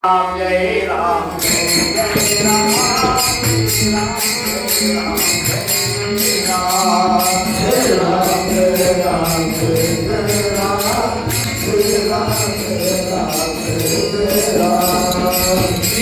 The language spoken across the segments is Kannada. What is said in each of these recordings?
Ram Jai Ram Jai Jai Ram Jai Ram Jai Ram Jai Ram Jai Ram Jai Ram Jai Ram Jai Ram Jai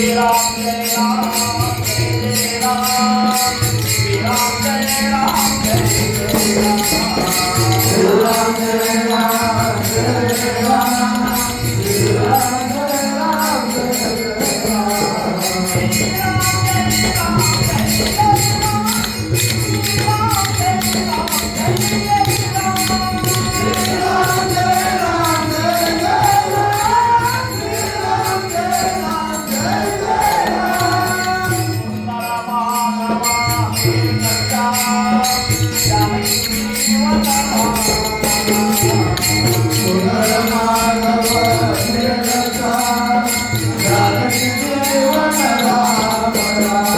Ram Jai Ram Jai Ram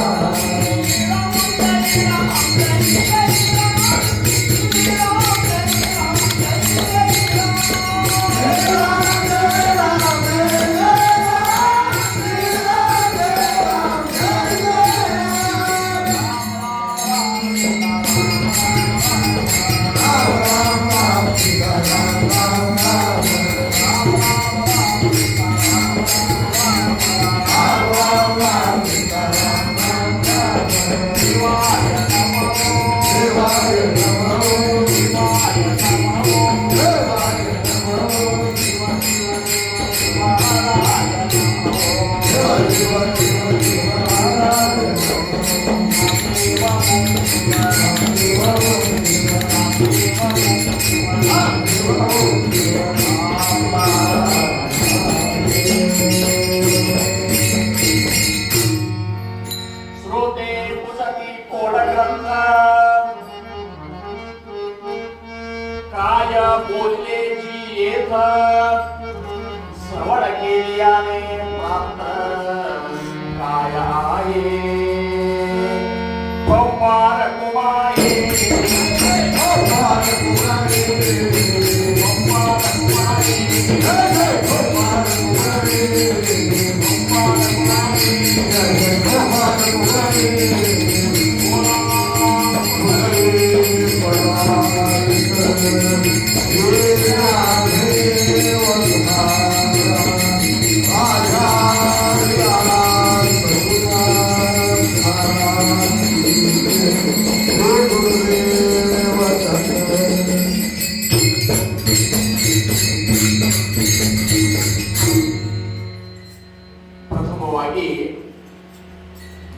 Jai Ram Jai Ram Jai Ram Jai Ram Jai Ram Jai Ram Jai Ram Jai Ram श्रवण केल्याने मात्र काय आहे कुमार कुमारी कुमार कुमारी कुमार कुमारी कुमार कुमारी कुमार कुमारी ಪ್ರಥಮವಾಗಿ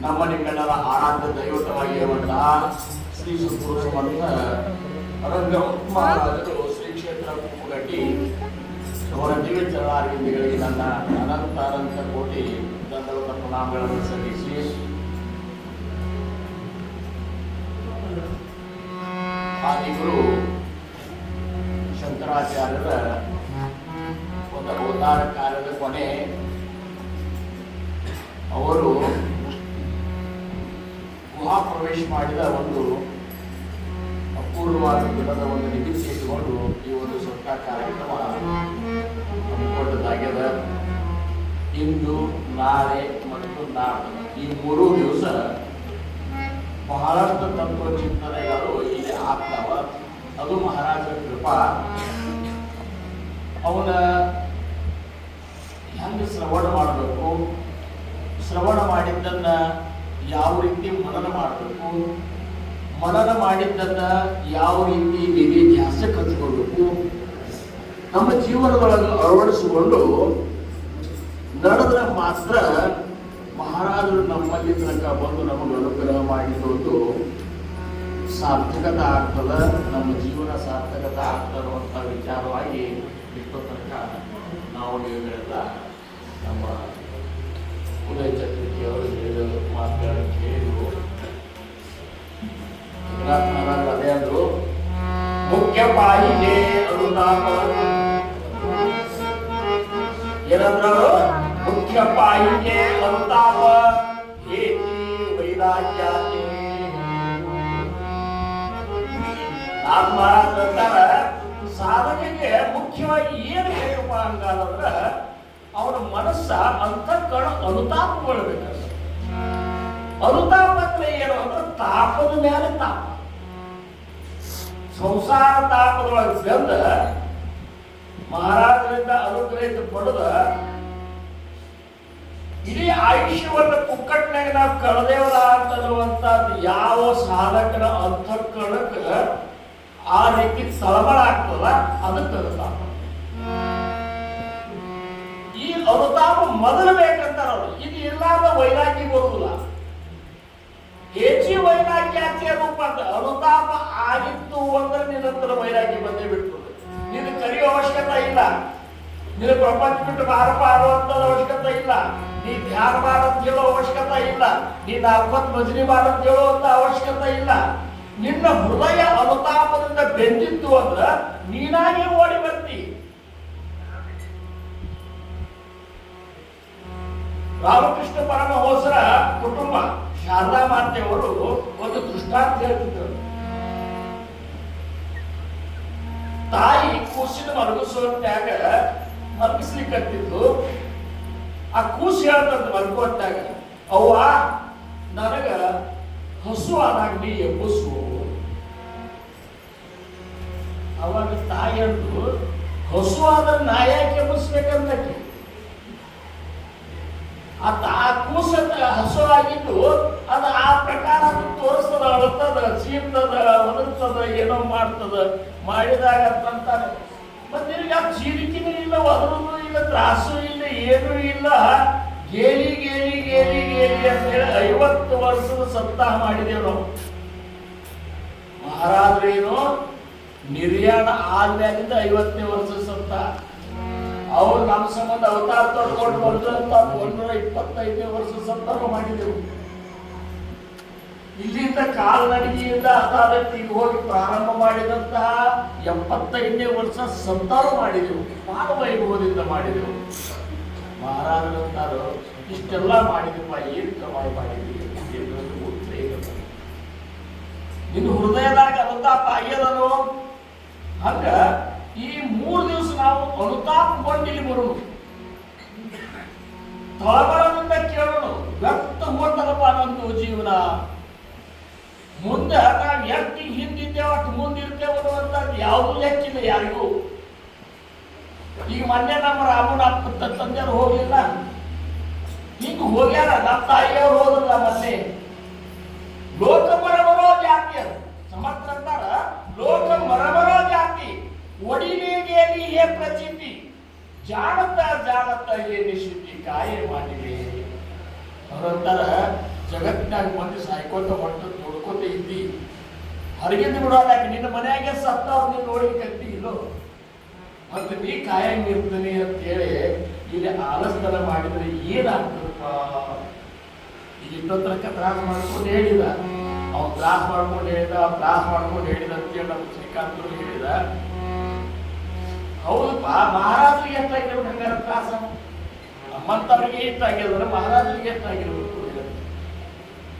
ನಮ್ಮ ನಿಮ್ಮೆಲ್ಲರ ಆರಾಧ್ಯ ದೈವತವಾಗಿರುವಂತಹ ಶ್ರೀ ಸದ್ಗುರು ಸಮರ್ಥ ರಂಗ ಮಹಾರಾಜರು ಶ್ರೀ ಕ್ಷೇತ್ರ ಕುಪ್ಪಗಟ್ಟಿ ಅವರ ದಿವ್ಯ ಚರಣಾರವಿಂದಗಳಿಗೆ ನನ್ನ ಅನಂತ ಕೋಟಿ ದಂಡವತ ಪ್ರಣಾಮಗಳನ್ನು ಸಲ್ಲಿಸಿ ಆದಿಗುರು ಶಂಕರಾಚಾರ್ಯರ ಒಂದು ಅವತಾರ ಕಾರ್ಯದ ಕೊನೆ ಅವರು ಗುಹಾ ಪ್ರವೇಶ ಮಾಡಿದ ಒಂದು ಅಪೂರ್ವವಾದ ದಿನದ ಒಂದು ನಿಮಿತ್ತ ಇಟ್ಟುಕೊಂಡು ಈ ಒಂದು ಸ್ವಚ್ಛ ಕಾರ್ಯಕ್ರಮ ಹಮ್ಮಿಕೊಂಡದ್ದಾಗ್ಯದ. ಇಂದು ನಾಳೆ ಮತ್ತು ನಾಳೆ ಈ 3 ದಿವಸ ಬಹಳಷ್ಟು ತತ್ವ ಚಿಂತನೆಗಳು ಇಲ್ಲಿ ಆಗ್ತಾವ. ಅದು ಮಹಾರಾಜರ ಕೃಪಾ. ಅವನ ಹೆಂಗೆ ಶ್ರವಣ ಮಾಡಬೇಕು, ಶ್ರವಣ ಮಾಡಿದ್ದನ್ನ ಯಾವ ರೀತಿ ಮನನ ಮಾಡಬೇಕು, ಮನನ ಮಾಡಿದ್ದನ್ನ ಯಾವ ರೀತಿ ನಿಧಿಧ್ಯಾಸ ಕಚ್ಕೊಳ್ಬೇಕು, ನಮ್ಮ ಜೀವನದೊಳಗೆ ಅಳವಡಿಸಿಕೊಂಡು ನಡೆದ್ರೆ ಮಾತ್ರ ಮಹಾರಾಜರು ನಮ್ಮಲ್ಲಿ ತನಕ ಬಂದು ನಮಗೆ ಅನುಗ್ರಹ ಮಾಡಿದ್ದು ಸಾರ್ಥಕತೆ ಆಗ್ತದ, ನಮ್ಮ ಜೀವನ ಸಾರ್ಥಕತೆ ಆಗ್ತದಂಥ ವಿಚಾರವಾಗಿ ಇಷ್ಟು ತನಕ ನಾವು ನೀವುಗಳೆಲ್ಲ ನಮ್ಮ ಉದಯ ಚಕ್ರವರ್ತಿಯವರು ಹೇಳಿದ ಮಾತುಗಳನ್ನು ಕೇಳಿದ್ರು. ಮಹಾರಾಜರು ಅದೇ ಅಂದ್ರು, ಮುಖ್ಯ ಪಾಯಿಗೆ ಅನುತಾಪ ಏನಂದ್ರು, ಮುಖ್ಯ ಪಾಯಿಗೆ ಅನುತಾಪ ಹೇತಿ ವೈರಾಗ್ಯಾತಿ. ಮಹಾರಾಜರ ಸಾಧನೆಗೆ ಮುಖ್ಯವಾಗಿ ಏನು ಹೇಳಪ್ಪ ಹಂಗಾದ್ರೆ ಅವನ ಮನಸ್ಸ ಅಂತಃಕರಣ ಅನುತಾಪಗೊಳ್ಬೇಕಂತ. ಅನುತಾಪ ಅಂದ್ರೆ ಏನು ಅಂದ್ರೆ ತಾಪದ ಮೇಲೆ ತಾಪ, ಸಂಸಾರ ತಾಪದೊಳಗೆ ಬೆಂದ ಮಹಾರಾಜರಿಂದ ಅನುಗ್ರಹಿತ ಪಡೆದ ಇಡೀ ಆಯುಷ್ಯವನ್ನು ಕುಕ್ಕಟ್ನಾಗ ನಾವು ಕಳೆದೇವಲ್ಲ ಅಂತನ್ನುವಂಥದ್ದು ಯಾವ ಸಾಧಕನ ಅಂತಃಕರಣಕ್ಕೆ ಆ ರೀತಿ ಸಳಬಳ ಆಗ್ತದ ಅದಕ್ಕೆ ಅನುತಾಪ. ಈ ಅನುತಾಪ ಮೊದಲು ಬೇಕಂತಾರ ಅವರು. ಇದು ಇಲ್ಲಾರ್ದ ವೈರಾಗ್ಯ ಬರುವುದಿಲ್ಲ. ಹೆಚ್ಚಿ ವೈರಾಗ್ಯ ಆಚೆ ರೂಪ ಅಂತ ಅನುತಾಪ ಆಗಿತ್ತು ಅಂದ್ರೆ ನಿರಂತರ ವೈರಾಗ್ಯ ಬಂದೇ ಬಿಡ್ತದೆ. ನೀನು ಕರೆಯೋ ಅವಶ್ಯಕತೆ ಇಲ್ಲ, ನೀನು ಪ್ರಪಂಚ ಬಿಟ್ಟು ಬಾರಪ್ಪ ಆಡುವಂತ ಅವಶ್ಯಕತೆ ಇಲ್ಲ, ನೀ ಧ್ಯಾನ ಮಾಡಂತ ಹೇಳೋ ಅವಶ್ಯಕತೆ ಇಲ್ಲ, ನೀನು ಅಪ್ಪತ್ ಭಜನೆ ಮಾಡಂತ ಹೇಳುವಂತ ಅವಶ್ಯಕತೆ ಇಲ್ಲ. ನಿನ್ನ ಹೃದಯ ಅನುತಾಪದಿಂದ ಬೆಂದಿತ್ತು ಅಂದ್ರ ನೀನಾಗೆ ಓಡಿ ಬರ್ತಿ. ರಾಮಕೃಷ್ಣ ಪರಮಹಂಸರ ಕುಟುಂಬ ಶಾರದಾ ಮಾತೆಯವರು ಒಂದು ದೃಷ್ಟಾಂತ ಹೇಳ್ತಿದ್ರು. ತಾಯಿ ಕೂಸಿನ ಮಲಗಿಸುವಂತಾಗ ಮಲಗಿಸ್ಲಿಕ್ಕತ್ತಿದ್ದು, ಆ ಕೂಸು ಹೇಳ್ತಂತ ಮಲ್ಕೊಂಡಾಗ, ಅವ್ವ ನನಗ ಹಸು ಆದಾಗ ನೀ ಎಬ್ಬಸು. ಅವಾಗ ತಾಯಿ ಅಂದ್ರು, ಹಸು ಆದ್ರೆ ನಾ ಯಾಕೆ ಎಬ್ಬಿಸ್ಬೇಕಂತ. ಆ ಕೂಸ ಹಸು ಆಗಿದ್ದು ಅದು ಆ ಪ್ರಕಾರ ಅದು ತೋರಿಸ್ತದ, ಅಳತದ, ಚೀರ್ತದ, ಒದರ್ತದ, ಏನೋ ಮಾಡ್ತದ. ಮಾಡಿದಾಗ ಅಂತಾನೆ ಮತ್ತೆ ನಿನಗೆ ಆ ಚೀರಿಕೆನೂ ಇಲ್ಲ, ಒದರುದು ಇಲ್ಲ, ತ್ರಾಸು ಇಲ್ಲ, ಏನೂ ಇಲ್ಲ. ಗೇಲಿ ಗೇಲಿ ಗೇಲಿ ಗೇಲಿ ಅಂತೇಳಿ 50 ವರ್ಷದ ಸಪ್ತಾಹ ಮಾಡಿದೇವು ನಾವು. ಮಹಾರಾಜರೇನು ನಿರ್ಯಾಣ ಆದ್ಮೇಲಿಂದ 50ನೇ ವರ್ಷದ ಸಪ್ತಾಹ. ಅವ್ರು ನಮ್ಮ ಸಂಬಂಧ ಅವತಾರ ತೊಡ್ಕೊಂಡು ಬಂದಂತ 125ನೇ ವರ್ಷದ ಸಪ್ತಾಹ ಮಾಡಿದೆವು. ಇಲ್ಲಿಂದ ಕಾಲ್ನಡಿಗೆಯಿಂದ ಅದಾಲತ್ತಿಗೆ ಹೋಗಿ ಪ್ರಾರಂಭ ಮಾಡಿದಂತಹ 75ನೇ ವರ್ಷ ಸಪ್ತಾಹ ಮಾಡಿದೆವು. ಬಹಳ ವೈಭವದಿಂದ ಮಾಡಿದೆವು. ಮಹಾರಾಜರಂತಾರು, ಇಷ್ಟೆಲ್ಲ ಮಾಡಿದಪ್ಪ, ಏನು ಕಮಾಯಿ ಮಾಡಿದ್ವಿ, ನಿನ್ನ ಹೃದಯದಾಗ ಅನುತಾಪ ಆಗ್ಯದನು. ಹಂಗ ಈ 3 ದಿವಸ ನಾವು ಅನುತಾಪಗೊಂಡು ಇಲ್ಲಿ ಬರೋದು, ತಳಬಳದಿಂದ ಕೇಳೋಣ, ವ್ಯಕ್ತ ಹೋಗ್ತದಪ್ಪ ನಂದು ಜೀವನ. ಮುಂದೆ ನಾವು ಎಷ್ಟು ಹಿಂದಿದ್ದೇವೆ ಅಷ್ಟು ಮುಂದಿರ್ತೇವೆ ಅನ್ನುವಂಥದ್ದು ಯಾವುದೂ ಲೆಕ್ಕಿಲ್ಲ ಯಾರಿಗೂ. ಈಗ ಮೊನ್ನೆ ನಮ್ಮ ರಾಮನ ತಂದೆಯವರು ಹೋಗ್ಲಿಲ್ಲ, ಈಗ ಹೋಗ್ಯಾರ. ನಮ್ಮ ತಾಯಿಯವರು ಹೋದ್ರಲ್ಲ ಮೊನ್ನೆ. ಲೋಕ ಮರಬರೋ ಜಾತಿ ಅದು ಸಮರ್ಥ ಅಂತಾರ. ಲೋಕ ಮರಬರೋ ಜಾತಿ ಒಡಿಲೇಗೇಲಿ ಹೇ ಪ್ರಚಿತಿ, ಜಾಣತ ಜಾಣತ ಹೇ ನಿಶ್ಚಿತಿ ಕಾಯೇ ಮಾಡಿವೆ. ಅವರಂತಾರ, ಜಗತ್ತಿನಾಗ ಮಂದಿ ಸಾಯ್ಕೋತ ಹೊಟ್ಟು ನೋಡ್ಕೋತ ಇದ್ದಿ, ಹೊರಗಿಂದ ಬಿಡೋದಾಕೆ ನಿನ್ನ ಮನೆಯಾಗೆ ಸತ್ತವ್ರು ನೀನು ನೋಡ್ಲಿಕ್ಕಂತಿ ಇಲ್ಲೋ, ಮತ್ತೆ ನೀ ಕಾಯಂಗಿರ್ತೀನಿ ಅಂತೇಳಿ ಇಲ್ಲಿ ಆಲಸ್ತರ ಮಾಡಿದ್ರೆ ಏನಾಗ್ತದಪ್ಪ. ಈಗ ಇನ್ನೊಂದರಕ್ಕೆ ತ್ರಾಸ ಮಾಡ್ಕೊಂಡು ಹೇಳಿದ, ಅವ್ನು ತ್ರಾಸ ಮಾಡ್ಕೊಂಡು ಹೇಳಿದ ಅಂತೇಳಿ ನಮ್ಮ ಶ್ರೀಕಾಂತರು ಹೇಳಿದ. ಹೌದಪ್ಪ, ಮಹಾರಾಜರಿಗೆ ಎಷ್ಟಾಗಿರ್ಬೇಕು ಹಂಗಾರ ತ್ರಾಸ, ನಮ್ಮಂತವ್ರಿಗೆ ಎಷ್ಟಾಗಿದ್ರೆ ಮಹಾರಾಜರಿಗೆ ಎಷ್ಟಾಗಿರ್ಬೇಕು.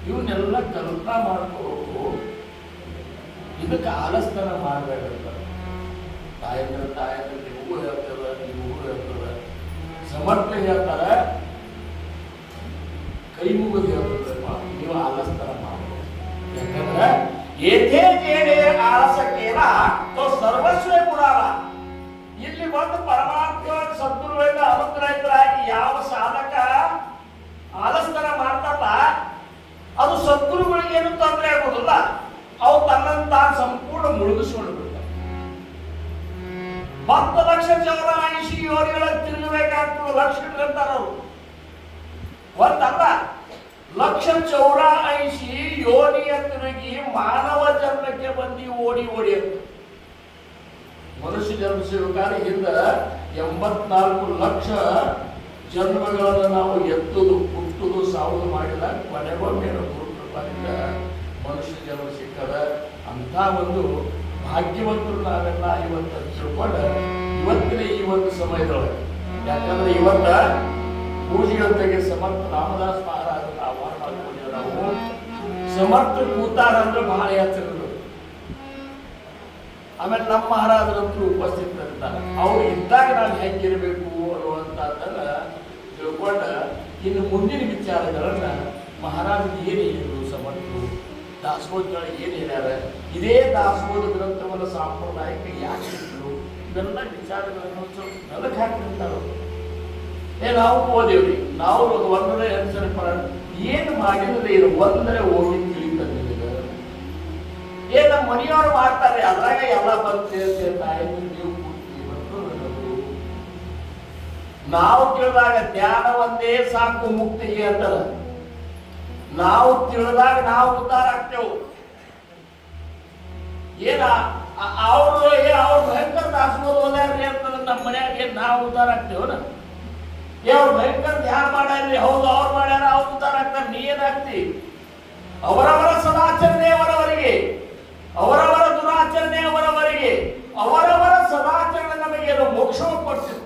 ಇವನ್ನೆಲ್ಲ ಕಲ್ಪನಾ ಮಾಡ್ಕೋಬೇಕು. ಇದಕ್ಕೆ ಆಲಸ್ತರ ಮಾಡಬೇಕಂತ ತಾಯಂದ್ರೆ ನಿಮಗೂ ಹೇಳ್ತದ, ನಿಮಗೂ ಹೇಳ್ತದ. ಸಮರ್ಥ ಹೇಳ್ತಾರ, ಕೈ ಮುಗಿದು ಹೇಳ್ತದಪ್ಪ, ನೀವು ಆಲಸ್ತರ ಮಾಡಬೇಕು. ಯಾಕಂದ್ರೆ ಏತೇ ಜೇಡೆ ಆಲಸಕ್ಕೇನ ಸರ್ವಸ್ವೇ ಗುಣಾಲ. ಇಲ್ಲಿ ಬಂದು ಪರಮಾರ್ಥವಾಗಿ ಸದ್ಗುರುಗಳಿಂದ ಅನುಗ್ರಹಿತರಾಗಿ ಯಾವ ಸಾಧಕ ಆಲಸ್ತರ ಮಾಡ್ತಲ್ಲ, ಅದು ಸದ್ಗುರುಗಳಿಗೆ ಏನು ತೊಂದರೆ ಆಗೋದಿಲ್ಲ. ಅವು ತನ್ನನ್ನು ತಾನು ಸಂಪೂರ್ಣ ಮುಳುಗಿಸ್ಕೊಂಡು ಬಿಡ್ತಾರೆ. 10 ಲಕ್ಷ ಚೌರಾಯಿಷಿ ಯೋನಿಗಳಿಗೆ ತಿರುಗಬೇಕಾಗ್ತದೆ. ಲಕ್ಷ ಅಂತಾರ ಅವರು, ಒಂದಲ್ಲ 1,84,000 ಯೋನಿಯ ತಿರುಗಿ ಮಾನವ ಜನ್ಮಕ್ಕೆ ಬಂದು ಓಡಿ ಅಂತ. ಮನುಷ್ಯ ಜನ್ಮ ಸಿಗಬೇಕಾದ್ರೆ ಹಿಂದ 84 ಲಕ್ಷ ಜನ್ಮಗಳನ್ನು ನಾವು ಎತ್ತುದು, ಹುಟ್ಟುದು, ಸಾವುದು ಮಾಡಿದಾಗ ಕೊನೆಗೊಮ್ಮೆ ಗುರುಕೃಪದಿಂದ ಮನುಷ್ಯ ಜನ್ಮ ಸಿಕ್ಕದ. ಅಂತ ಒಂದು ಭಾಗ್ಯವಂತರು ನಾವೆಲ್ಲ ಇವತ್ತು ತಿಳ್ಕೊಂಡು ಇವತ್ತಿನ ಈ ಒಂದು ಸಮಯದೊಳಗೆ, ಯಾಕಂದ್ರೆ ಇವತ್ತ ಪೂಜೆಯೊಂದಿಗೆ ಸಮರ್ಥ ರಾಮದಾಸ್ ಮಹಾರಾಜನ ಆಹ್ವಾನ ಮಾಡ್ಕೊಂಡಿದ್ದೇವೆ ನಾವು. ಸಮರ್ಥ ಕೂತಾರ ಅಂದ್ರೆ ಬಹಳ ಹೆಸರು. ಆಮೇಲೆ ನಮ್ಮ ಮಹಾರಾಜರಂತೂ ಉಪಸ್ಥಿತರಿರ್ತಾರೆ. ಅವ್ರು ಇದ್ದಾಗ ನಾವು ಹೆಂಗಿರ್ಬೇಕು ಅನ್ನುವಂಥದ್ದನ್ನ ತಿಳ್ಕೊಂಡ ಇನ್ನು ಮುಂದಿನ ವಿಚಾರಗಳನ್ನ ಮಹಾರಾಜರು ಏನು ಹೇಳಿದ್ರು, ಸಮರ್ಥರು ದಾಸೋಹಗಳಿಗೆ ಏನು ಹೇಳ್ಯಾರ, ಇದೇ ದಾಸೋಹ ಗ್ರಂಥವನ್ನು ಸಾಂಪ್ರದಾಯಿಕ ಯಾಕೆ ಇದ್ರು, ಇವೆಲ್ಲ ವಿಚಾರಗಳನ್ನು ಸ್ವಲ್ಪ ನೆಲಕ್ಕೆ ಹಾಕಿರ್ತಾರೆ. ನಾವು ಓದೇವ್ರಿ, ನಾವು ಒಂದರ ಅನುಸರಣೆ ಪರ ಏನು ಮಾಡಿದ್ರೆ ಇದು ಒಂದರೆ ಓದಿ ತಿಳಿತದೆ. ನಮ್ಮ ಮನೆಯವರು ಮಾಡ್ತಾರೆ, ಅದ್ರಾಗ ಎಲ್ಲ ಬಂದು ತಾಯಿ ನೀವು ನಾವು ತಿಳಿದಾಗ ಜ್ಞಾನ ಒಂದೇ ಸಾಕು ಮುಕ್ತಿಗೆ ಅಂತಲ್ಲ. ನಾವು ತಿಳಿದಾಗ ನಾವು ಉದ್ಧಾರ ಆಗ್ತೇವೆ. ಏನ ಅವ್ರು ಭಯಂಕರ ದಾಸೋಹ ಓದ್ಯಾರ್ರಿ ಅಂತಂದ್ರೆ ನಮ್ಮ ಮನ್ಯಾಗ ನಾವು ಉದ್ಧಾರ ಆಗ್ತೇವನ? ಅವ್ರು ಭಯಂಕರ ಧ್ಯಾನ ಮಾಡ್ಯಾರ್ರಿ, ಹೌದು ಅವ್ರು ಮಾಡ್ಯಾರ, ಅವ್ರು ಉದ್ಧಾರ ಆಗ್ತಾರೆ, ನೀ ಏನಾಗ್ತಿ? ಅವರವರ ಸದಾಚರಣೆ ಅವರವರಿಗೆ, ಅವರವರ ದುರಾಚರಣೆ ಅವರವರಿಗೆ. ಅವರವರ ಸದಾಚರಣೆ ನಮಗೆ ಮೋಕ್ಷವನ್ನು ಕೊಡ್ತಿತ್ತು.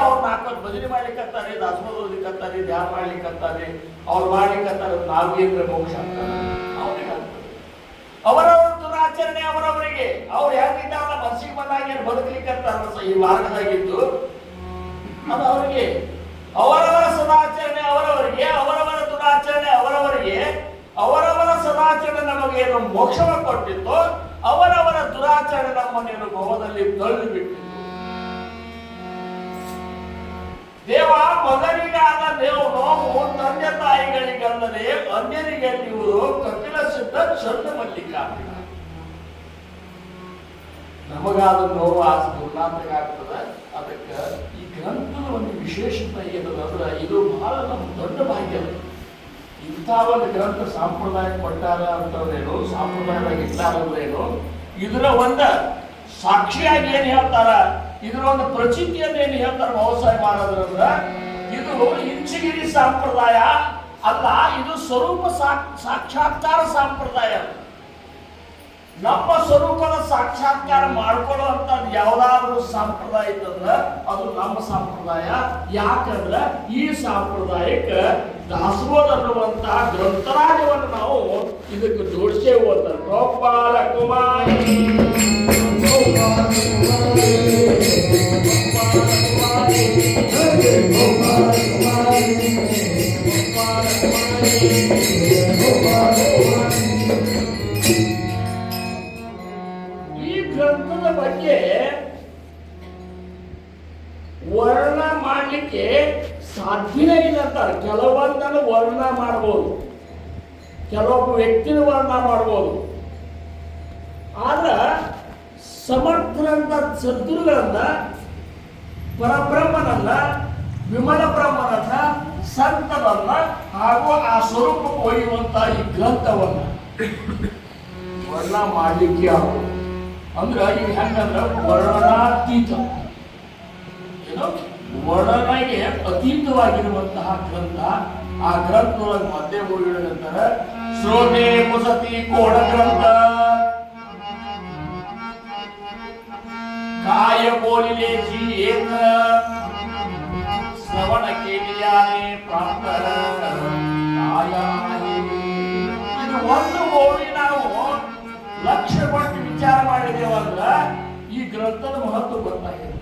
ಅವ್ರು ನಾಲ್ಕು ಭಜನೆ ಮಾಡ್ಲಿಕ್ಕಂತಾರೆ, ದಾಸೋಹ ಓದ್ಲಿಕ್ಕಂತಾರೆ, ಧ್ಯಾನ ಮಾಡ್ಲಿಕ್ಕಂತಾರೆ, ಅವ್ರು ಮಾಡ್ಲಿಕ್ಕಂತಾರೆ, ನಾವೇಂದ್ರ ಮೋಕ್ಷ ಅಂತಾರೆ ಅವ್ರಿಗೆ ಆಗ್ತದೆ. ಅವರವರ ದುರಾಚರಣೆ ಅವರವರಿಗೆ. ಅವ್ರು ಹೆಂಗಿದ್ದಾರಲ್ಲ ಮನಸ್ಸಿಗೆ ಬಂದಾಗ ಏನು ಬದುಕಲಿಕ್ಕಂತಾರ ಈ ಮಾರ್ಗದಾಗಿದ್ದು ಅದು ಅವರಿಗೆ. ಅವರವರ ಸದಾಚರಣೆ ಅವರವರಿಗೆ, ಅವರವರ ದುರಾಚರಣೆ ಅವರವರಿಗೆ. ಅವರವರ ಸದಾಚರಣೆ ನಮಗೇನು ಮೋಕ್ಷವನ್ನು ಕೊಟ್ಟಿತ್ತು, ಅವರವರ ದುರಾಚರಣೆ ನಮ್ಮನ್ನೇನು ಭವದಲ್ಲಿ ತಳ್ಳಿ ಬಿಟ್ಟಿತ್ತು. ದೇವ ಮಗನಿಗಾದ ದೇವ ನೋವು ತಂದೆ ತಾಯಿಗಳಿಗಲ್ಲದೆ ಅನ್ಯರಿಗೆ ನೀವು ಕಪಿಲ ಸಿದ್ಧ ಚಂದ ಮಲ್ಲಿಕಾರ್ಜುನ. ನಮಗಾದ ನೋವು ಆ ದುರ್ನಾಥಗ ಆಗ್ತದ. ಅದಕ್ಕೆ ಈ ಗ್ರಂಥದ ಒಂದು ವಿಶೇಷತೆ ಏನದಂದ್ರೆ ಇದು ಬಹಳ ನಮ್ಮ ದೊಡ್ಡ ಭಾಗ್ಯ. ಇಂಥ ಒಂದು ಗ್ರಂಥ ಸಾಂಪ್ರದಾಯಿಕ ಕೊಟ್ಟಾರ ಅಂತಂದ್ರೇನು, ಸಾಂಪ್ರದಾಯದಾಗ ಇಟ್ಟಾರೇನು, ಇದರ ಒಂದು ಸಾಕ್ಷಿಯಾಗಿ ಏನ್ ಹೇಳ್ತಾರ, ಇದರ ಒಂದು ಪ್ರಚಿತಿಯನ್ನು ಏನು ಹೇಳ್ತಾರ ವ್ಯವಸಾಯ ಮಾಡೋದ್ರಂದ್ರ ಇದು ಇಂಚಗಿರಿ ಸಂಪ್ರದಾಯ ಅಲ್ಲ, ಇದು ಸ್ವರೂಪ ಸಾಕ್ಷಾತ್ಕಾರ ಸಂಪ್ರದಾಯ. ನಮ್ಮ ಸ್ವರೂಪದ ಸಾಕ್ಷಾತ್ಕಾರ ಮಾಡ್ಕೊಳ್ಳುವಂಥದ್ದು ಯಾವುದಾದ್ರೂ ಸಂಪ್ರದಾಯ ಇತ್ತಂದ್ರ ಅದು ನಮ್ಮ ಸಂಪ್ರದಾಯ. ಯಾಕಂದ್ರ ಈ ಸಾಂಪ್ರದಾಯಕ್ಕೆ ದಾಸೋಹ ಅನ್ನುವಂತಹ ಗ್ರಂಥರಾಜವನ್ನು ನಾವು ಇದಕ್ಕೆ ಜೋಡಿಸೇವು ಅಂತ. ಗೋಪಾಲ ಕುಮಾರಿ ಈ ಗ್ರಂಥದ ಬಗ್ಗೆ ವರ್ಣ ಮಾಡಲಿಕ್ಕೆ ಸಾಧ್ಯನೇ ಇಲ್ಲ ಅಂತಾರೆ. ಕೆಲವೊಂದನ್ನು ವರ್ಣ ಮಾಡಬಹುದು, ಕೆಲವೊಬ್ಬ ವ್ಯಕ್ತಿನ ವರ್ಣ ಮಾಡಬಹುದು. ಆದ್ರೆ ಸಮರ್ಥರಂತ ಸದ್ಗುರುಗಳನ್ನ, ಪರಬ್ರಹ್ಮನನ್ನ, ವಿಮಲ ಬ್ರಹ್ಮನನ್ನ, ಸಂತನನ್ನ ಹಾಗೂ ಆ ಸ್ವರೂಪಕ್ಕೆ ಒಯ್ಯುವಂತ ಈ ಗ್ರಂಥವನ್ನ ವರ್ಣ ಮಾಡಲಿಕ್ಕೆ ಆಗೋದು. ಅಂದ್ರೆ ಈಗ ಹೆಂಗಂದ್ರೆ ವರ್ಣನಾತೀತ, ಏನು ವರ್ಣನೆಗೆ ಅತೀತವಾಗಿರುವಂತಹ ಗ್ರಂಥ. ಆ ಗ್ರಂಥದೊಳಗೆ ಮಧ್ಯೆ ಹೋಗಿಡಂತಾರೆ ಶ್ರೋತೆ ಮುಸತಿ ಕೋಣ ಗ್ರಂಥ काय बोलिलेची एक श्रवण केल्याने प्राप्त काय आहे. ಇದು ಒಂದು ಓದಿ ನಾವು ಲಕ್ಷ ಕೊಟ್ಟು ವಿಚಾರ ಮಾಡಿದೇವಂದ್ರ ಈ ಗ್ರಂಥದ ಮಹತ್ವ ಗೊತ್ತಾಗಿದೆ.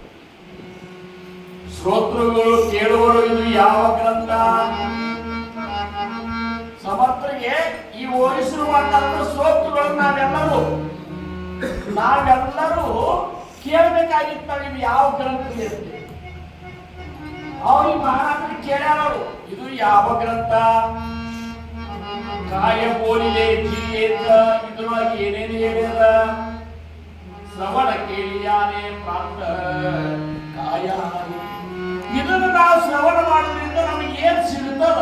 ಶ್ರೋತೃಗಳು ಕೇಳುವರು ಇದು ಯಾವ ಗ್ರಂಥ. ಸಮರ್ಥರಿಗೆ ಈ ಓದಿಸಿರುವಂತಹ ಶ್ರೋತೃಗಳು ನಾವೆಲ್ಲರೂ ಕೇಳಬೇಕಾಗಿತ್ತು. ಇದು ಯಾವ ಗ್ರಂಥ ಇರುತ್ತೆ ಅವ್ರಿಗೆ ಮಹಾರಾಜರು ಕೇಳ್ಯಾರು, ಇದು ಯಾವ ಗ್ರಂಥ. ಕಾಯ ಬೋಲಿಲೆ ಜೀಯೇತ, ಇದ್ರೊಳಗೆ ಏನೇನು ಹೇಳ್ಯಾರ. ಶ್ರವಣ ಕೇಳಿಯಾನೆ ಪ್ರಾಪ್ತ ಕಾಯ. ಇದನ್ನು ನಾವು ಶ್ರವಣ ಮಾಡೋದ್ರಿಂದ ನಮಗೆ ಏನ್ ಸಿಗುತ್ತದ.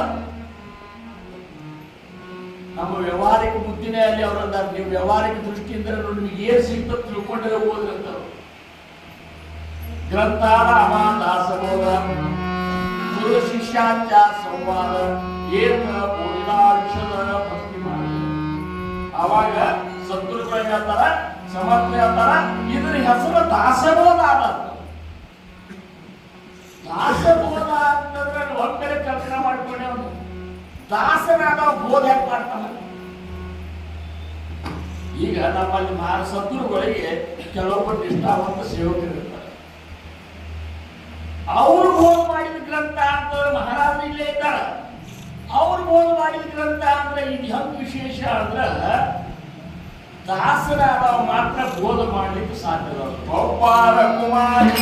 ನಮ್ಮ ವ್ಯವಹಾರಿಕ ಬುದ್ಧಿನೇ ಅಲ್ಲಿ ಅವರಂದ ನೀವು ವ್ಯವಹಾರಿಕ ದೃಷ್ಟಿಯಿಂದ ನಿಮಗೆ ಏನ್ ಸಿಗ್ತದೆ ತಿಳ್ಕೊಂಡ್ರೆ ಓದ್ರಂತ. ಗ್ರಂಥ ರಾಮ ದಾಸಬೋಧ ಗುರು ಶಿಷ್ಯಾಚ ಸಂವಾದ ಏಕ ಬೋಧಿಲಾಕ್ಷದ ಭಕ್ತಿ ಮಾಡಿ. ಅವಾಗ ಸದ್ಗುರುಗಳು ಹೇಳ್ತಾರ, ಸಮರ್ಥ ಹೇಳ್ತಾರ, ಇದ್ರ ಹೆಸರು ದಾಸಬೋಧ ಆದ. ದಾಸಬೋಧ ಅಂತಂದ್ರೆ ಒಮ್ಮೆ ಕಲ್ಪನೆ ಮಾಡ್ಕೊಂಡೆ ಅವನು ದಾಸನಾದ ಬೋಧ ಯಾಕೆ ಮಾಡ್ತಾನ. ಈಗ ನಮ್ಮಲ್ಲಿ ಸದ್ಗುರುಗಳಿಗೆ ಕೆಲವೊಬ್ಬರು ನಿಷ್ಠಾವಂತ ಸೇವಕರಿರ್ತಾರೆ. ಅವ್ರು ಬೋಧ ಮಾಡಿದ ಗ್ರಂಥ ಅಂತಂದ್ರೆ ಮಹಾರಾಜ ಇಲ್ಲೇ ಇದ್ದಾರ. ಅವ್ರು ಬೋಧ ಮಾಡಿದ ಗ್ರಂಥ ಅಂದ್ರೆ ಇದು ಹೆಂಗ್ ವಿಶೇಷ ಅಂದ್ರ ದಾಸರಾದ ಮಾತ್ರ ಬೋಧ ಮಾಡ್ಲಿಕ್ಕೆ ಸಾಧ್ಯ. ಗೋಪಾಲ ಕುಮಾರಿ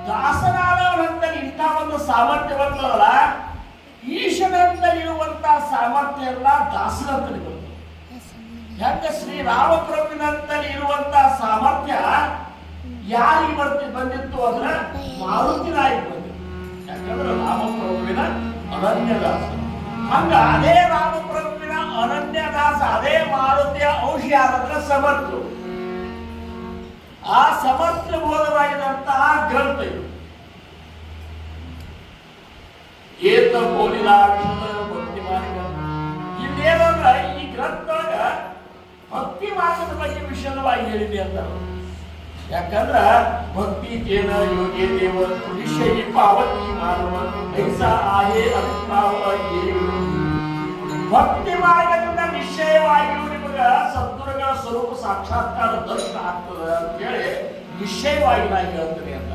ದಾಸರಾದವರಂತಲ್ಲಿ ಇಂಥ ಒಂದು ಸಾಮರ್ಥ್ಯ ಬರ್ತದಲ್ಲ, ಈಶನಂತಲ್ಲಿರುವಂತಹ ಸಾಮರ್ಥ್ಯ ಎಲ್ಲ ದಾಸರಂತಲ್ಲಿ ಬರ್ತದೆ. ಹೆಂಗ ಶ್ರೀರಾಮಪ್ರಭುವಿನಂತಲ್ಲಿ ಇರುವಂತಹ ಸಾಮರ್ಥ್ಯ ಯಾರಿಗೆ ಬಂದಿತ್ತು ಅಂದ್ರೆ ಮಾರುತಿರಾಯಿ ಬಂದಿತ್ತು. ಯಾಕಂದ್ರೆ ರಾಮಪ್ರಭುವಿನ ಅನನ್ಯದಾಸ. ಹಂಗ ಅದೇ ರಾಮಪ್ರಭುವಿನ ಅನನ್ಯದಾಸ ಅದೇ ಮಾರುತಿಯ ಅಂಶ ಯಾರಂದ್ರೆ ಸಮರ್ಥರು. ಆ ಸಮರ್ಥ ಬೋಧವಾಗಿದಂತಹ ಗ್ರಂಥ ಇದು. ಏತ ಬೋಲಿಲಾಕ್ಷದ ಭಕ್ತಿ ಮಾರ್ಗ. ಇಲ್ಲೇನಂದ್ರ ಈ ಗ್ರಂಥದಾಗ ಭಕ್ತಿ ಮಾರ್ಗದ ಬಗ್ಗೆ ವಿಷಯವಾಗಿ ಹೇಳಿದೆ ಅಂತ. ಯಾಕಂದ್ರ ಭಕ್ತಿ ಕೇನ ಯೋಗಿ ದೇವ ನಿಶ್ಚಯ ಪಾವತಿ ಮಾನವ ಐಸಾ ಆಯೇ ಅಭಿಪ್ರಾವ. ಭಕ್ತಿ ಮಾರ್ಗದಿಂದ ನಿಶ್ಚಯವಾಗಿ ನಿಮಗ ಸದ್ಗುರುಗಳ ಸ್ವರೂಪ ಸಾಕ್ಷಾತ್ಕಾರ ದರ್ಶನ ಆಗ್ತದೆ ಅಂತ ಹೇಳಿ ನಿಶ್ಚಯವಾಗಿ ನಾ ಹೇಳ್ತೇನೆ ಅಂತ.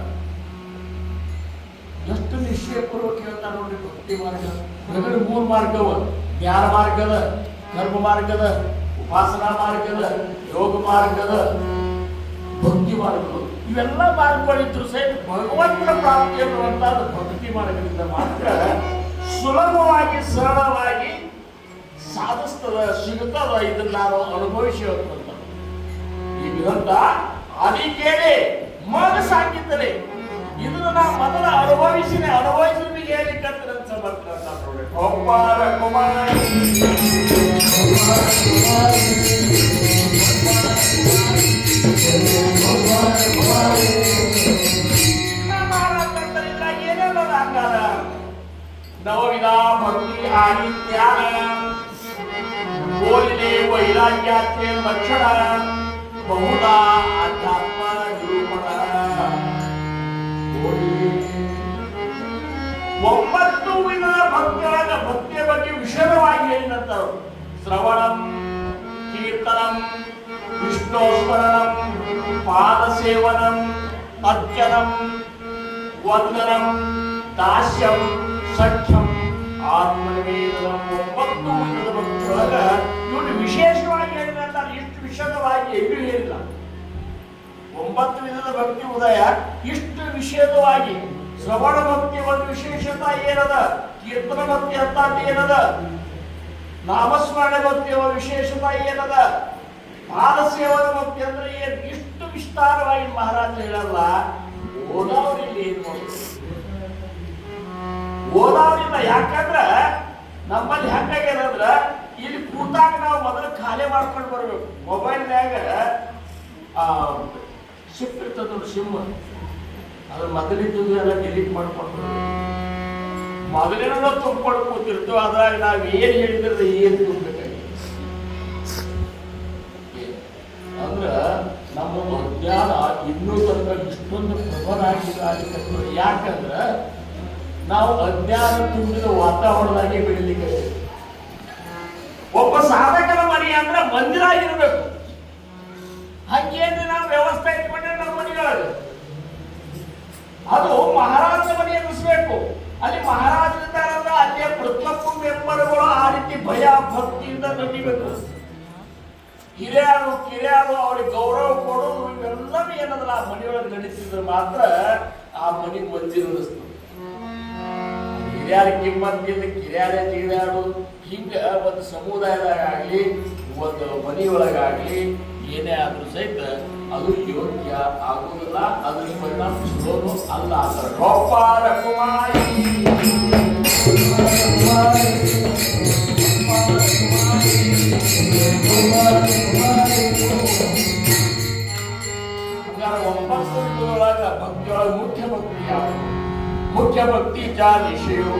ಎಷ್ಟು ನಿಶ್ಚಯಪೂರ್ವಕ ಹೇಳ್ತಾರೆ ನೋಡ್ರಿ ಭಕ್ತಿ ಮಾರ್ಗ. ಪ್ರಗತಿ 3 ಮಾರ್ಗವ: ಜ್ಞಾನ ಮಾರ್ಗದ, ಕರ್ಮ ಮಾರ್ಗದ, ಉಪಾಸನಾ ಮಾರ್ಗದ, ಯೋಗ ಮಾರ್ಗದ, ಭಕ್ತಿ ಮಾರ್ಗಗಳು. ಇವೆಲ್ಲ ಮಾರ್ಗಗಳಿದ್ರು ಸಹಿತ ಭಗವಂತನ ಪ್ರಾಪ್ತಿ ಅನ್ನುವಂಥದ್ದು ಭಕ್ತಿ ಮಾರ್ಗದಿಂದ ಮಾತ್ರ ಸುಲಭವಾಗಿ ಸರಳವಾಗಿ ಸಾಧಿಸ್ತದ, ಸಿಗುತ್ತದ. ಇದನ್ನ ನಾನು ಅನುಭವಿಸಿರುವಂತ ಈ ಗ್ರಂಥ ಅಲ್ಲಿ ಕೇಳಿ ಮಗ ಸಾಕಿದ್ದರೆ ಇದನ್ನು ನಾ ಮೊದಲ ಅನುಭವಿಸಿದೆ. ಅನುಭವಿಸಿದ ಹೇಳಿಕಂತ ಸಮರ್ಥ ಗೋಪಾಲ ಕುಮಾರಿ ಏನೆಲ್ಲ ಅಂಗಾರ ನವವಿಧ ಭಕ್ತಿ ಆದಿತ್ಯಾನ ಬೋಲಿನೆ ವೈರಾಗ್ಯಾತ್ರೆ ಲಕ್ಷಣ ಬಹುಧಾ ಆಧ್ಯಾತ್ಮ ನಿರೂಪಣ. 9 ವಿಧದ ಭಕ್ತಿಯೊಳಗ ಭಕ್ತಿಯ ಬಗ್ಗೆ ವಿಶದವಾಗಿ ಹೇಳಿದಂತರು: ಶ್ರವಣಂ, ಕೀರ್ತನಂ, ವಿಷ್ಣೋಸ್ಮರಣಂ, ಪಾದ ಸೇವನಂ, ಅರ್ಚನಂ, ವಂದನಂ, ದಾಸ್ಯಂ, ಸಖ್ಯಂ, ಆತ್ಮನಿವೇದನಂ. 9 ವಿಧದ ಭಕ್ತಿಯೊಳಗ ಇವರು ವಿಶೇಷವಾಗಿ ಹೇಳಿದಂತಾರೆ. ಇಷ್ಟು ವಿಶದವಾಗಿ ಎಲ್ಲೂ ಹೇಳಿಲ್ಲ. 9 ವಿಧದ ಭಕ್ತಿ ಉದಯ ಇಷ್ಟು ವಿಶೇಷವಾಗಿ. ಶ್ರವಣ ಭಕ್ತಿ ಒಂದು ವಿಶೇಷತೆ ಏನದ, ಕೀರ್ತನ ಭಕ್ತಿ ಅಂತ ಏನದ, ನಾಮಸ್ಮರಣೆ ಭಕ್ತಿ ಒಂದು ವಿಶೇಷತೆ ಏನದ, ಪಾದ ಸೇವನ ಭಕ್ತಿ ಅಂದ್ರೆ ಏನು, ಇಷ್ಟು ವಿಸ್ತಾರವಾಗಿ ಮಹಾರಾಜ ಹೇಳಲ್ಲ. ಓದವ್ರಿಗೆ ಏನ್ ಮಾಡೋದು, ಓದವ್ರಿಂದ. ಯಾಕಂದ್ರ ನಮ್ಮಲ್ಲಿ ಹೆಂಗಾಗ್ಯದಂದ್ರ ಇಲ್ಲಿ ಕೂತಾಗ ನಾವು ಮೊದಲು ಖಾಲಿ ಮಾಡ್ಕೊಂಡು ಬರ್ಬೇಕು. ಮೊಬೈಲ್ನ್ಯಾಗ ಸಿಮ್ ಇರ್ತದ ನೋಡಿ, ಸಿಮ್, ಅದ್ರ ಮೊದಲಿದ್ದು ಎಲ್ಲ ಡಿಲೀಟ್ ಮಾಡ್ಕೊಂಡು ಮೊದಲಿನ ತುಂಬ್ಕೊಂಡು ಕೂತಿರ್ತೇವೆ. ಅದ್ರಾಗ ನಾವ್ ಏನ್ ಹೇಳಿದ್ರೆ ಏನ್ ತುಂಬಬೇಕಾಗಿ ಅಂದ್ರ ನಮ್ಮ ಅಜ್ಞಾನ ಇನ್ನೂ ತನಕ ಇಷ್ಟೊಂದು ಪ್ರಬಲ ಆಗಿರ್ತದೆ. ಯಾಕಂದ್ರ ನಾವು ಅಜ್ಞಾನ ತುಂಬಿದ ವಾತಾವರಣದಾಗೆ ಬೆಳಿಲಿಕ್ಕೆ. ಒಬ್ಬ ಸಾಧಕನ ಮನೆ ಅಂದ್ರ ಮಂದಿರ ಆಗಿರ್ಬೇಕು. ಹಂಗೇನ್ರಿ ನಾವು ವ್ಯವಸ್ಥೆ ಇಟ್ಕೊಂಡ್ರೆ ನಮ್ಮ ಮನೆಗಳು ಅದು ಮಹಾರಾಜ ಮನೆ ಅನ್ನಿಸ್ಬೇಕು. ಅಲ್ಲಿ ಮಹಾರಾಜರಿದ್ದಾರಂದ್ರೆ ಅಲ್ಲಿಯ ಪ್ರತಿಯೊಬ್ಬ ಮೆಂಬರ್ಗಳು ಆ ರೀತಿ ಭಯ ಭಕ್ತಿಯಿಂದ ನಡಿಬೇಕು. ಹಿರಿಯರು ಕಿರಿಯರು ಅವ್ರಿಗೆ ಗೌರವ ಕೊಡೋದು ಇವೆಲ್ಲವೂ ಏನಂದ್ರೆ ಆ ಮನೆಯೊಳಗೆ ನಡೀತಿದ್ರೆ ಮಾತ್ರ ಆ ಮನೆ ಮಂದಿರ ಅನ್ನಿಸ್ತದೆ. ಹಿರಿಯರ ಕಿಮ್ಮತ್ತಿಂದ ಕಿರಿಯರೇ ಕಿರಿಯರು ಹಿಂಗ ಒಂದು ಸಮುದಾಯದಾಗಲಿ ಒಂದು ಮನೆಯೊಳಗಾಗ್ಲಿ ಏನೇ ಆದ್ರೂ ಸಹಿತ ಅದು ಯೋಗ್ಯ ಆಗುವುದಿಲ್ಲ. ಅದ್ರ ಪರಿಣಾಮ ಚಲೋನು ಅಲ್ಲ. ಅದರ ಗೋಪಾಲ ಕುಮಾರಿ ಒಂಬತ್ತೊಳಗ ಭಕ್ತಿಯೊಳಗೆ ಮುಖ್ಯ ಭಕ್ತಿ ಯಾವುದು? ಮುಖ್ಯ ಭಕ್ತಿच्या निश्चयो,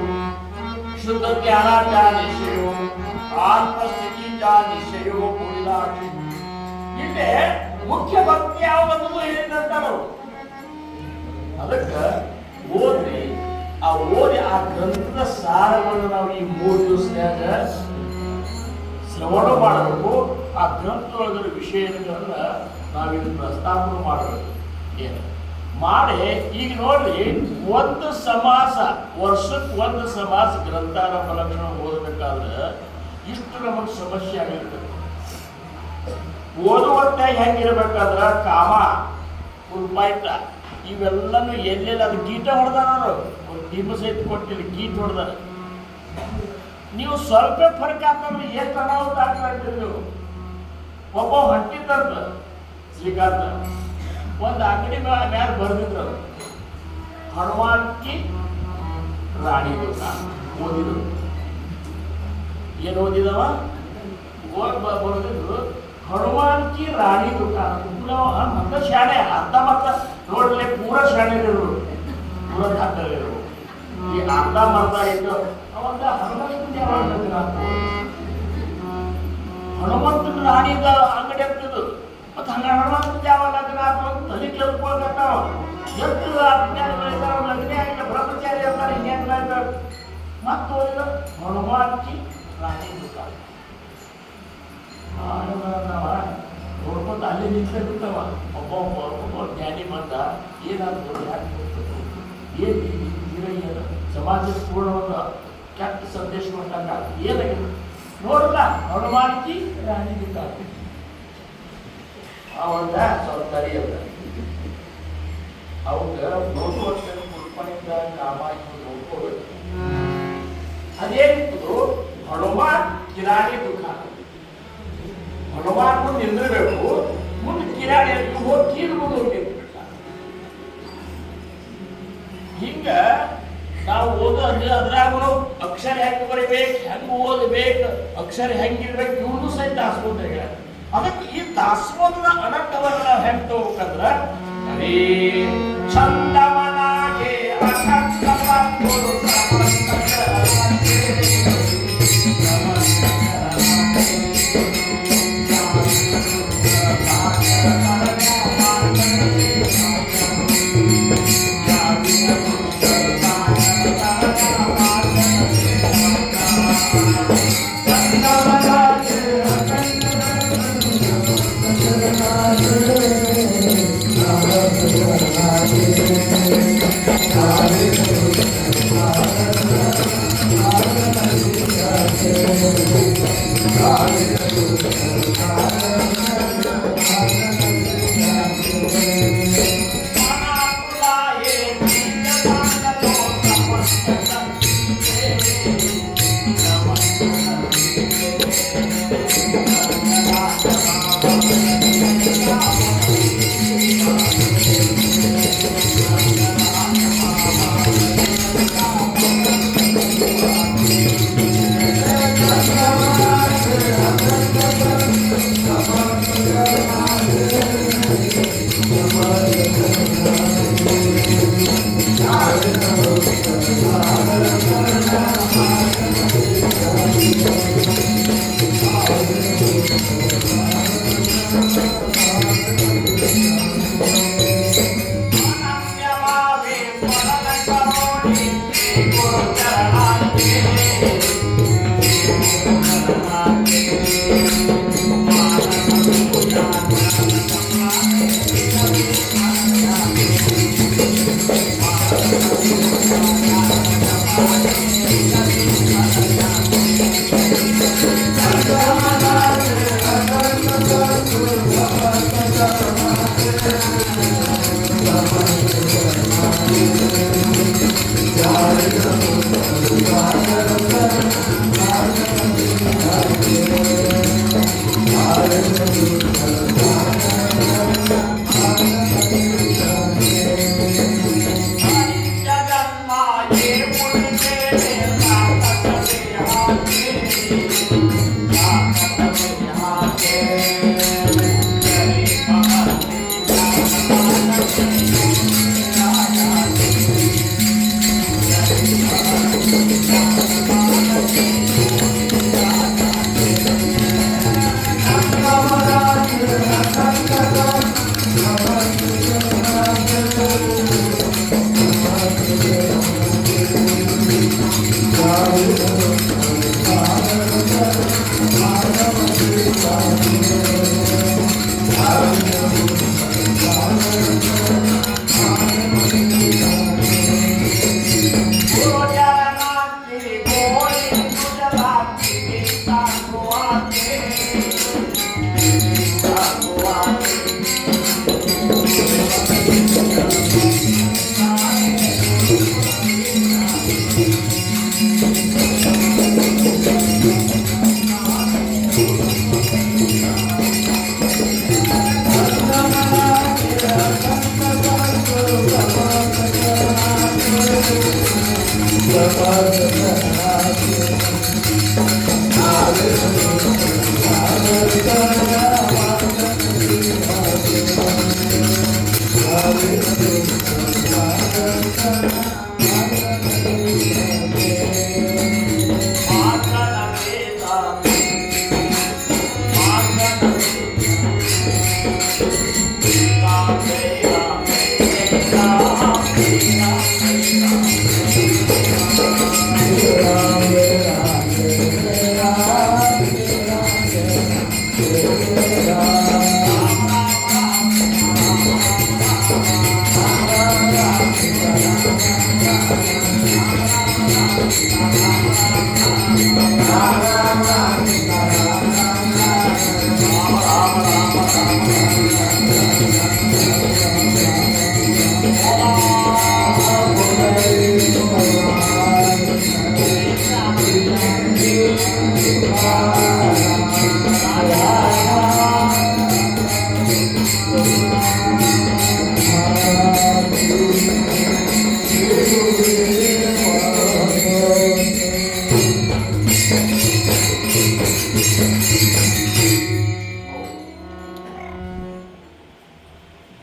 शुद्ध ज्ञानाच्या निश्चयो, आत्मस्थितीच्या निश्चयो बोलिलाक्षी. ಇಲ್ಲಿ ಮುಖ್ಯ ಭಕ್ತಿ ಯಾವುದು ಹೇಳಿದಂತ ನಾವು ಅದಕ್ಕೆ ಓದಿ ಆ ಗ್ರಂಥದ ಸಾರವನ್ನು ನಾವು ಈ 3 ದಿವಸದಾಗ ಶ್ರವಣ ಮಾಡಬೇಕು. ಆ ಗ್ರಂಥದೊಳಗಿನ ವಿಷಯಗಳನ್ನ ನಾವಿಲ್ಲಿ ಪ್ರಸ್ತಾಪನೆ ಮಾಡಬೇಕು. ಏನು ಮಾಡಿ ಈಗ ನೋಡ್ರಿ, ಒಂದು ಸಮಾಸ ವರ್ಷಕ್ಕೆ ಒಂದು ಸಮಾಸ ಗ್ರಂಥಾರಂಭ ಲಕ್ಷಣ ಓದಬೇಕಾದ್ರೆ ಇಷ್ಟು ನಮಗೆ ಸಮಸ್ಯೆ ಆಗಿರ್ತದೆ. ಓದುವಂತೆ ಹೆಂಗಿರ್ಬೇಕಾದ್ರ ಕಾಮ, ಫುಲ್ ಪಾಯಿಂಟ್ ಇವೆಲ್ಲನೂ ಎಲ್ಲೆಲ್ಲ ಅದು ಗೀಟ ಹೊಡೆದಾರ, ಒಂದು ದೀಪ ಸಹಿತ ಕೊಟ್ಟಿಲ್ಲ, ಗೀಟ್ ಹೊಡೆದಾರ. ನೀವು ಸ್ವಲ್ಪ ಫರ್ಕ್ ಹಾಕಿದ್ರೆ ಎಷ್ಟು ಅನಾಹುತ ಆಗ್ತಾ ನೀವು. ಒಬ್ಬ ಹೊಂಟಿದ್ದಂತ ಶ್ರೀಕಾಂತ ಒಂದು ಅಂಗಡಿ ಮ್ಯಾಲ ಬರ್ದಿದ್ರು, ಹನುಮಾನ್ಕಿ ರಾಣಿ ದುಕಾನ್ ಓದಿದ್ರು. ಏನು ಓದಿದವ ಬರ್ದಿದ್ರು, ಹನುಮಾನ್ಕಿ ರಾಣಿ ದುಕಾನ್. ಮತ್ತ ಶಾಣೆ ಅರ್ಧ ಮತ್ತ ನೋಡ್ಲಿ ಪೂರ ಶಾಣೆಗಳು ಪೂರ ದಾಖಲೆಗಳು. ಈ ಅರ್ಧ ಮರ್ಧ ಇದ್ದು ಅವಾಗ ಹನುಮಂತನ ರಾಣಿದ ಅಂಗಡಿ ಆಗ್ತದ. ಮತ್ತೆ ಹಂಗ ಹನುಮಂತನ ಯಾವಾಗ ತಲೆ ಕೇಳ್ಕೊಳ್ತಾವ. ಎಷ್ಟು ಅಜ್ಞಾನಿಗಳಿರ್ತಾರ, ಲಗ್ನೆ ಆಗಿಲ್ಲ ಬ್ರಹ್ಮಚಾರಿ ಅಂತಾರೆ, ಇನ್ನೇನು ಮತ್ತೆ ಓದಿದ ಹನುಮಾನ್ಕಿ ರಾಣಿ ದುಕಾನ್. ನೋಡ್ಕೊಂತ ಅಲ್ಲಿ ನಿಂತಿರ್ತಾವ. ಒಬ್ಬ ಜ್ಞಾನಿ ಬಂದ, ಏನಾದ್ರು ಯಾಕೆ ಗೊತ್ತು ಏನು ಸಮಾಜಕ್ಕೆ ಪೂರ್ಣವಾದ ಕೆಟ್ಟ ಸಂದೇಶ ಕೊಟ್ಟಂಗ ಏನಾಗಿದೆ ನೋಡಲ್ಲ. ಹನುಮಾನ್ಕಿ ರಾಣಿ ದುಕಾನ್ ಅವಾಗ ಸ್ವಲ್ಪ ತಡೆಯಲ್ಲ. ಅವಾಗ ನೋಡುವಂತ ಕುಡ್ಕೊಂಡಿದ್ದ ರಾಮಾಯಣ ನೋಡ್ಕೋಬೇಕು. ಅದೇನಿತ್ತು, ಹನುಮಾನ್ ಕಿರಾಣಿ ದುಕಾನ್. ಹನುಮಾನ್ ಮುಂದೆ ನಿಂದಿರಬೇಕು, ಮುಂದೆ ಕಿರಾಣಿ ಹೋಗಿ ಕೀಳ್ಕೊಂಡು ಹೋಗ್ಬೇಕು. ಹಿಂಗ ನಾವು ಓದೋದು ಅದ್ರಾಗ ಅಕ್ಷರ ಹೆಂಗ್ ಬರಿಬೇಕು, ಹೆಂಗ್ ಓದಬೇಕು, ಅಕ್ಷರ ಹೆಂಗಿರ್ಬೇಕು, ಇವನು ಸಹಿತ ದಾಸಬೋಧ ಹೇಳ. ಅದಕ್ಕೆ ಈ ದಾಸಬೋಧದ ಅನರ್ಥವನ್ನು ನಾವು ಹೆಂಗ್ ತಗೋಬೇಕಂದ್ರ, ಅದೇ ಚಂದಮನಾಗೆ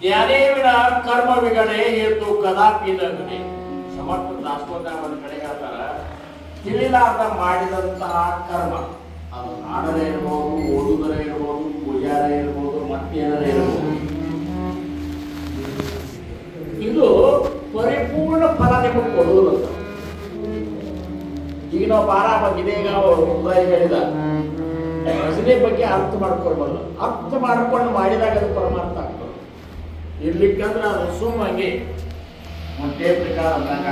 ಜ್ಞಾನೇವಿನ ಕರ್ಮ ವಿಗಡೆ ಹೇತು ಕದಾಪಿ ನಗಡೆ. ಸಮರ್ಥ ದಾಸೋಹ ಒಂದು ಕಡೆ ಹೇಳ್ತಾರ, ತಿಳಿಲಾರ್ದ ಮಾಡಿದಂತಹ ಕರ್ಮ, ಅದು ಹಾಡರೇ ಇರ್ಬೋದು, ಓದುಗರೇ ಇರ್ಬೋದು, ಪೂಜಾರೇ ಇರ್ಬೋದು, ಮತ್ತೇನರೇ ಇರ್ಬೋದು, ಇದು ಪರಿಪೂರ್ಣ ಫಲ ನಿಮಗೆ ಕೊಡುವುದಂತ. ಈಗ ನಾವು ಬಾರಾಮಗಿದೇಗ ಹೇಳಿದ ಭಜನೆ ಬಗ್ಗೆ ಅರ್ಥ ಮಾಡ್ಕೊಳ್ಬಾರ್ದು. ಅರ್ಥ ಮಾಡ್ಕೊಂಡು ಮಾಡಿದಾಗ ಅದು ಪರಮಾರ್ಥ ಆಗ್ತದೆ. ಇರ್ಲಿಕ್ಕಂದ್ರೆ ಅದು ಸುಮ್ಮಂಗೆ ಒಂದೇ ಪ್ರಕಾರ ಅಂದಾಗ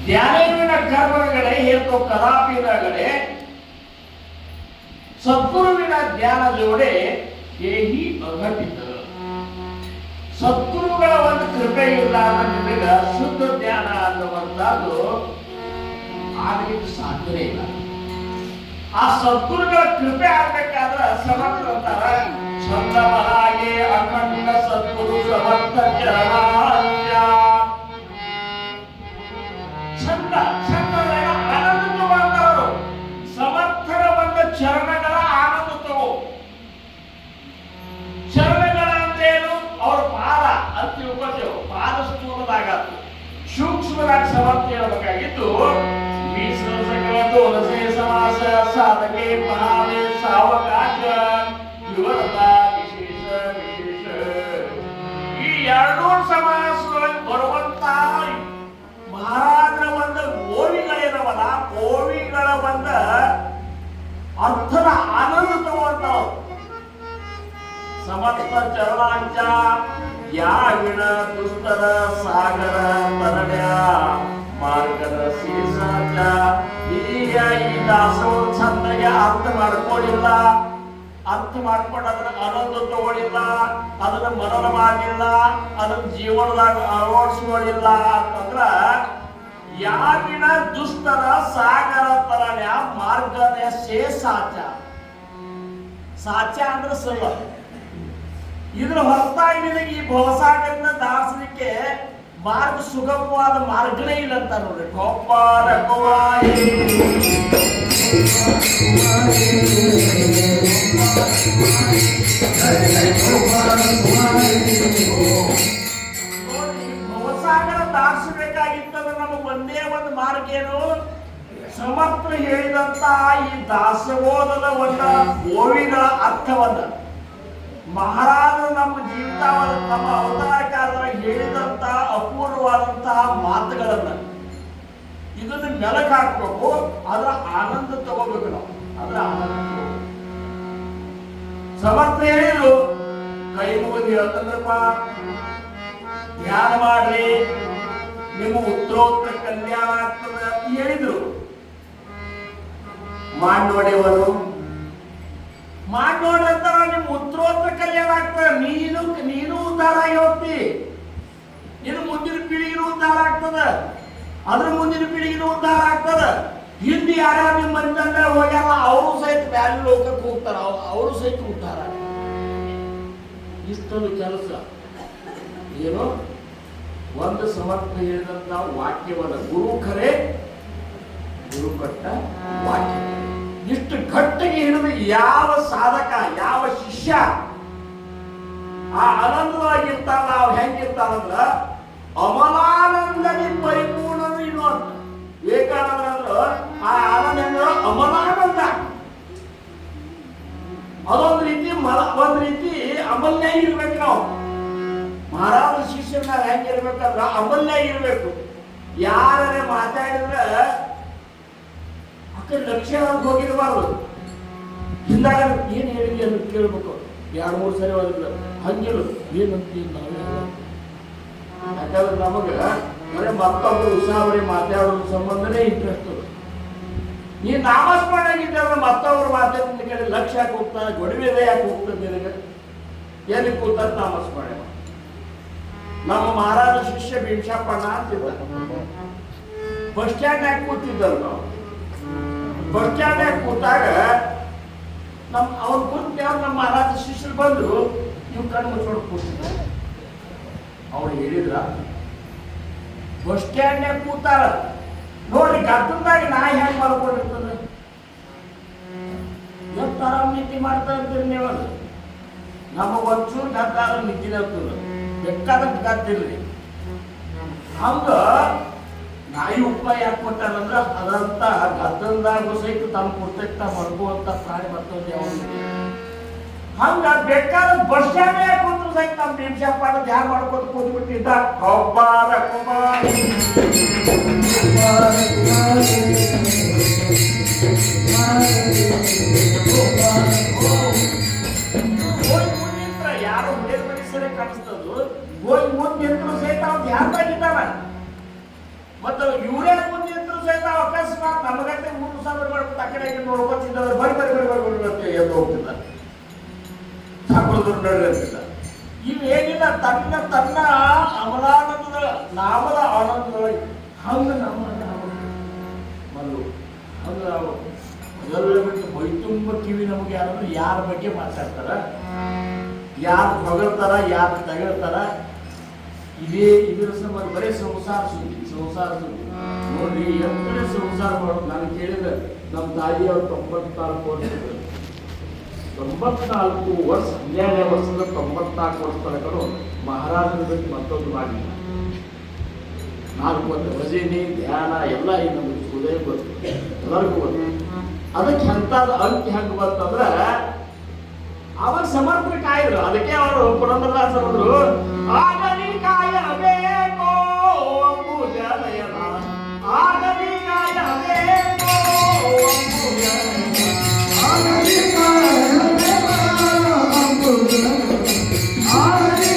ಧ್ಯಾನೇವಿನ ಕರ್ಮಗಳೇ ಹೇತು ಕದಾಪಿನಗಳೇ ಸದ್ಗುರುವಿನ ಧ್ಯಾನ ಜೋಡೆ ಏಹಿ ಅಘಟಿತ. ಸದ್ಗುರುಗಳ ಒಂದು ಕೃಪೆ ಇಲ್ಲ ನಿಮಗ ಶುದ್ಧ ಧ್ಯಾನ ಅನ್ನುವಂಥದ್ದು ಆಗಲಿಕ್ಕೆ ಸಾಧ್ಯವೇ ಇಲ್ಲ. ಆ ಸದ್ಗುರುಗಳ ಕೃಪೆ ಆಗ್ಬೇಕಾದ್ರೆ ಸಮರ್ಥ ಅಂತಾರ, ಚಂದಮನಾಗೆ ಅಖಂಡ ಸದ್ಗುರು ಸಮರ್ಥ ಚರಣಾರ್ಯ. ಚಂದ ಚಂದದ ಆನಂದ ತಗೊಂಡವರು ಸಮರ್ಥರ ಒಂದು ಚರಣಗಳ ಆನಂದ ತಗೋ. ಚರಣಗಳ ಅಂದ್ರೇನು? ಅವ್ರ ಪಾದ ಅಂತ ತಿಳ್ಕೊತೇವೆ. ಪಾದ ಸ್ಥೂಲದಾಗ ಸೂಕ್ಷ್ಮವಾಗಿ ಸಮರ್ಥ ಹೇಳಬೇಕಾಗಿದ್ದು ಸಮಾಸ ಸಾಧಕೆ ಮಹಾವೇ ಸಾವಕಾಶ ಇವರದ ವಿಶೇಷ ವಿಶೇಷ. ಈ ಎರಡೂ ಸಮಾಸಗಳಲ್ಲಿ ಬರುವಂತ ಮಹಾರಾಜರ ಒಂದು ಓವಿಗಳೇನವಲ್ಲ, ಓವಿಗಳ ಒಂದು ಅರ್ಥದ ಆನಂದ ತಗೊಂಡವು. ಸಮರ್ಥ ಚರಣಾಂಚ ಯಾವಿನ ದುಸ್ತರ ಸಾಗರ ತರಣ್ಯ ಮಾರ್ಗದ ಶೀರ್ಷಾಂಚ. ಈಗ ಈ ದಾಸೋಹ ಚಂದಗೆ ಅರ್ಥ ಮಾಡ್ಕೊಳ್ಳಿಲ್ಲ, ಅರ್ಥ ಮಾಡ್ಕೊಂಡು ಅದನ್ನ ಆನಂದ ತಗೊಳ್ಳಿಲ್ಲ, ಅದನ್ನ ಮನನ ಮಾಡಿಲ್ಲ, ಅದನ್ನ ಜೀವನದಾಗ ಅಳವಡಿಸ್ಕೊಳ್ಳಿಲ್ಲ ಅಂತಂದ್ರ ಯಾವಿನ ದುಸ್ತರ ಸಾಗರ ತರಣ್ಯ ಮಾರ್ಗದ ಶೇಷಾಚ. ಸಾಚ ಅಂದ್ರೆ ಸಲ್ಲ. ಇದ್ರ ಹೊರತಾಗಿ ನಿನಗೆ ಈ ಭವಸಾಗರನ ದಾಸಲಿಕ್ಕೆ ಮಾರ್ಗ ಸುಗಮವಾದ ಮಾರ್ಗನೇ ಇಲ್ಲ ಅಂತ ನೋಡ್ರಿ. ಗೋಪಾಲ ಗೋವಾಯಿ ಭವಸಾಗರ ದಾಸಬೇಕಾಗಿತ್ತಂದ್ರೆ ನಮಗೆ ಒಂದೇ ಒಂದು ಮಾರ್ಗ ಏನು? ಸಮರ್ಥ ಹೇಳಿದಂತ ಈ ದಾಸಬೋಧದ ಒಂದು ಓವಿನ ಅರ್ಥವನ್ನ ಮಹಾರಾಜರು ನಮ್ಮ ಜೀವಿತವಾದ ತಮ್ಮ ಅವತಾರ ಕಾಲದಲ್ಲಿ ಹೇಳಿದಂತ ಅಪೂರ್ವವಾದಂತಹ ಮಾತುಗಳನ್ನ ಇದನ್ನು ಮೆಲಕ್ ಹಾಕ್ಬೇಕು. ಅದರ ಆನಂದ ತಗೋಬೇಕು ನಾವು. ಅದರ ಆನಂದ ಸಮರ್ಥ ಹೇಳಿದ್ರು, ಕೈ ಮುಗಿದು ಹೇಳ್ತಂದ್ರಪ್ಪ, ಧ್ಯಾನ ಮಾಡ್ರಿ, ನಿಮ್ಮ ಉತ್ತರೋತ್ತರ ಕಲ್ಯಾಣ ಆಗ್ತದೆ ಅಂತ ಹೇಳಿದ್ರು. ಮಾಡಿ ನೋಡಿ ಅಂತಾರ, ನಿಮ್ ಉತ್ತರೋತ್ತರ ಕಲ್ಯಾಣ ಆಗ್ತದೆ. ನೀನು ಉದ್ಧಾರ ಆಗಿ ಹೋಗ್ತಿ, ಇನ್ನು ಮುಂದಿನ ಪೀಳಿಗೆನೂ ಉದ್ಧಾರ ಆಗ್ತದ, ಅದ್ರ ಮುಂದಿನ ಪೀಳಿಗೆನೂ ಉದ್ಧಾರ ಆಗ್ತದ. ಹಿಂದೆ ಯಾರ್ಯಾರು ನಿಮ್ಮ ಮಂದಿ ಹೋಗ್ಯಾರ ಅವರು ಸಹಿತ ವ್ಯಾಲ್ಯೂ ಲೋಕಕ್ಕೆ ಹೋಗ್ತಾರ, ಅವರು ಸಹಿತ ಉದ್ಧಾರ. ಇಷ್ಟೊಂದು ಕೆಲಸ ಏನು ಒಂದು ಸಮರ್ಥ ಹೇಳಿದಂತ ವಾಕ್ಯವನ್ನ ಗುರು ಖರೆ ಗುರು ಕೊಟ್ಟ ವಾಕ್ಯ ಇಷ್ಟು ಗಟ್ಟಿಗೆ ಹಿಡಿದು ಯಾವ ಸಾಧಕ ಯಾವ ಶಿಷ್ಯ ಆ ಆನಂದವಾಗಿರ್ತಾರ ನಾವು ಹೆಂಗಿರ್ತಾರಂದ್ರ ಅಮಲಾನಂದನಿ ಪರಿಪೂರ್ಣ ಇದು ಅಂತ ವಿವೇಕಾನಂದ ಅಂದ್ರು ಆ ಆನಂದ ಅಂದ್ರೆ ಅಮಲಾನಂದ ಅದೊಂದು ರೀತಿ ಒಂದ್ ರೀತಿ ಅಮಲ್ನಾಗ ಇರ್ಬೇಕು ನಾವು ಮಹಾರಾಜ ಶಿಷ್ಯನ ಹೆಂಗಿರ್ಬೇಕಂದ್ರ ಅಮಲ್ನಾಗ ಇರ್ಬೇಕು ಯಾರೇ ಮಾತಾಡಿದ್ರೆ ಅಕ್ಕ ಲಕ್ಷ್ಯ ಹೋಗಿರ್ಬಾರ್ದು ಹಿಂದಾಗ ಏನ್ ಹೇಳಿದ್ವಿ ಅಂತ ಕೇಳ್ಬೇಕು 2-3 ಸರಿ ಹೋಗಿಲ್ಲ ಹಂಗಿಲ್ಲ ಏನಂತೀವಿ ನಾವೇ ಯಾಕಂದ್ರೆ ನಮಗ ಬರೀ ಮತ್ತೊಬ್ರು ಉತ್ಸಾಹವರಿ ಮಾತಾಡೋದ್ರ ಸಂಬಂಧನೇ ಇಂಟ್ರೆಸ್ಟ್ ನೀನ್ ನಾಮಸ್ಮರಣೆ ಆಗಿದ್ದರೆ ಮತ್ತೊಬ್ರು ಮಾತಾಡೋದ್ ಕೇಳಿ ಲಕ್ಷ್ಯ ಯಾಕೆ ಹೋಗ್ತಾನೆ ಗೊಡವೆ ಯಾಕೆ ಹೋಗ್ತದೆ ನಿನಗೆ ಎಲ್ಲಿ ಕೂತ ನಾಮಸ್ಮರಣೆ ನಮ್ಮ ಮಹಾರಾಜ ಶಿಷ್ಯ ಭೀಮಶಾಪಣ್ಣ ಅಂತಿದ್ದ ಬಸ್ ಸ್ಟ್ಯಾಂಡ್ ಯಾಕೆ ಕೂತಿದ್ದಲ್ಲ ನಾವು ಬಸ್ ಸ್ಟ್ಯಾಂಡ್ ಯಾಕೆ ಕೂತಾಗ ಅವ್ರು ಕೂತ ನಮ್ಮ ಮಹಾರಾಜ ಶಿಷ್ಯರು ಬಂದ್ರು ನೀವು ಕಣ್ಣು ಮುಚ್ಕೊಂಡು ಕೂತಿದ್ದ ಅವ್ರು ಹೇಳಿದ್ರ ಬಸ್ ಸ್ಟ್ಯಾಂಡ್ ಕೂತಾರ ನೋಡ್ರಿ ಗದ್ದಲ್ದಾಗ ನಾಯಿ ಹೆಂಗ್ ಮಾಡ್ಕೊಂಡಿರ್ತದೆ ಎಷ್ಟು ಆರಾಮ್ ನಿದ್ದೆ ಮಾಡ್ತಾ ಇರ್ತೀರಿ ನೀವು ನಮಗ ಒಂಚೂರು ಗದ್ದಾರ ನಿದ್ದಿನ ಇರ್ತದ ಬೇಕಾದಂತ ಗದ್ದಿಲ್ರಿ ಹಂಗ ನಾಯಿ ಉಪ್ಪ ಯಾಕೆ ಕೊಟ್ಟಾರಂದ್ರ ಅದಂತ ಗದ್ದಲ್ದಾಗ ಸಹಿತ ತಮ್ಮ ಪ್ರೊಟೆಕ್ಟ್ ಮಾಡ್ಕೋಂತ ಪ್ರಾಣಿ ಬರ್ತದೆ ಅವ್ರಿಗೆ ಹಂಗ ಬೇಕಾದ ಬಸ್ ಸ್ಟ್ಯಾಂಡ್ ಯಾಕೆ ಕೂತ್ರು ಸಹಿತ ನಮ್ಮ ಭೀಮಶಾಪ ಧ್ಯಾನ ಮಾಡ್ಕೊಂಡು ಕೂತ್ಬಿಟ್ಟಿದ್ದ ಒಬ್ಬಾರ ಕುಮಾರಿ ಯಾರು ಮೇಲ್ಪಡಿಸಲೇ ಕಾಣಿಸ್ತದ ಹೋಗಿ ಮುಂದೆ ನಿಂತರು ಸಹಿತ ಅವ್ನು ಧ್ಯಾನದಾಗಿದ್ದಾನ ಮತ್ತ ಇವರೇ ಮುಂದೆ ನಿಂತರು ಸಹಿತ ಅಕಸ್ಮಾತ್ ನಮಗಂತೆ 3,000 ಮಾಡ್ಕೊಂಡು ಆ ಕಡೆ ನೋಡ್ಕೊತಿದ್ದಾರೆ ಬರಿ ಎದ್ದು ಹೋಗ್ತಿದ್ದಾರೆ ಇವು ಏನಿಲ್ಲ ತನ್ನ ಅಮಲಾನಂದದ ನಾಮದ ಆನಂದದೊಳಗೆ ಹಂಗ ನಮ್ಮ ಮಲ್ಲು ಹಂಗ ಮೊದಲ ಬಿಟ್ಟು ಮೈ ತುಂಬ ಕಿವಿ ನಮಗೆ ಯಾರಂದ್ರೆ ಯಾರ ಬಗ್ಗೆ ಮಾತಾಡ್ತಾರ ಯಾರು ಹೊಗಳ್ತಾರ ಯಾರು ತಗೊಳ್ತಾರ ಇದ್ರ ಸಂಬಂಧ ಬರೀ ಸಂಸಾರ ಸುದ್ದಿ ನೋಡ್ರಿ ಎಂತನೇ ಸಂಸಾರ ಮಾಡೋದು ನಾನು ಕೇಳಿದ್ರೆ ನಮ್ಮ ತಾಯಿಯವರು 94 ವರ್ಷ 12 ವರ್ಷದ 94 ವರ್ಷ ತನಕನು ಮಹಾರಾಜನ ಬಗ್ಗೆ ಮತ್ತೊಂದು ಮಾಡಿಲ್ಲ 4 ವರ್ಷ ಭಜನೆ ಧ್ಯಾನ ಎಲ್ಲ ಈ ನಮಗೆ ಹೃದಯ ಬಂತು ಎಲ್ಲರಿಗೂ ಬಂತು ಅದಕ್ಕೆ ಎಂತಾದ ಅಂಕಿ ಹೆಂಗ್ ಬಂತಂದ್ರ ಅವಾಗ ಸಮರ್ಪಣೆ ಕಾಯಿದ್ರು ಅದಕ್ಕೆ ಅವರು ಪುರಂದರದಾಸರು ಆಗಲಿ ಕಾಯಬೇಕೋ ಅಂಬುಜನಯನ ಆಗಲಿ ಕಾಯಬೇಕೋ ಆಗಲಿ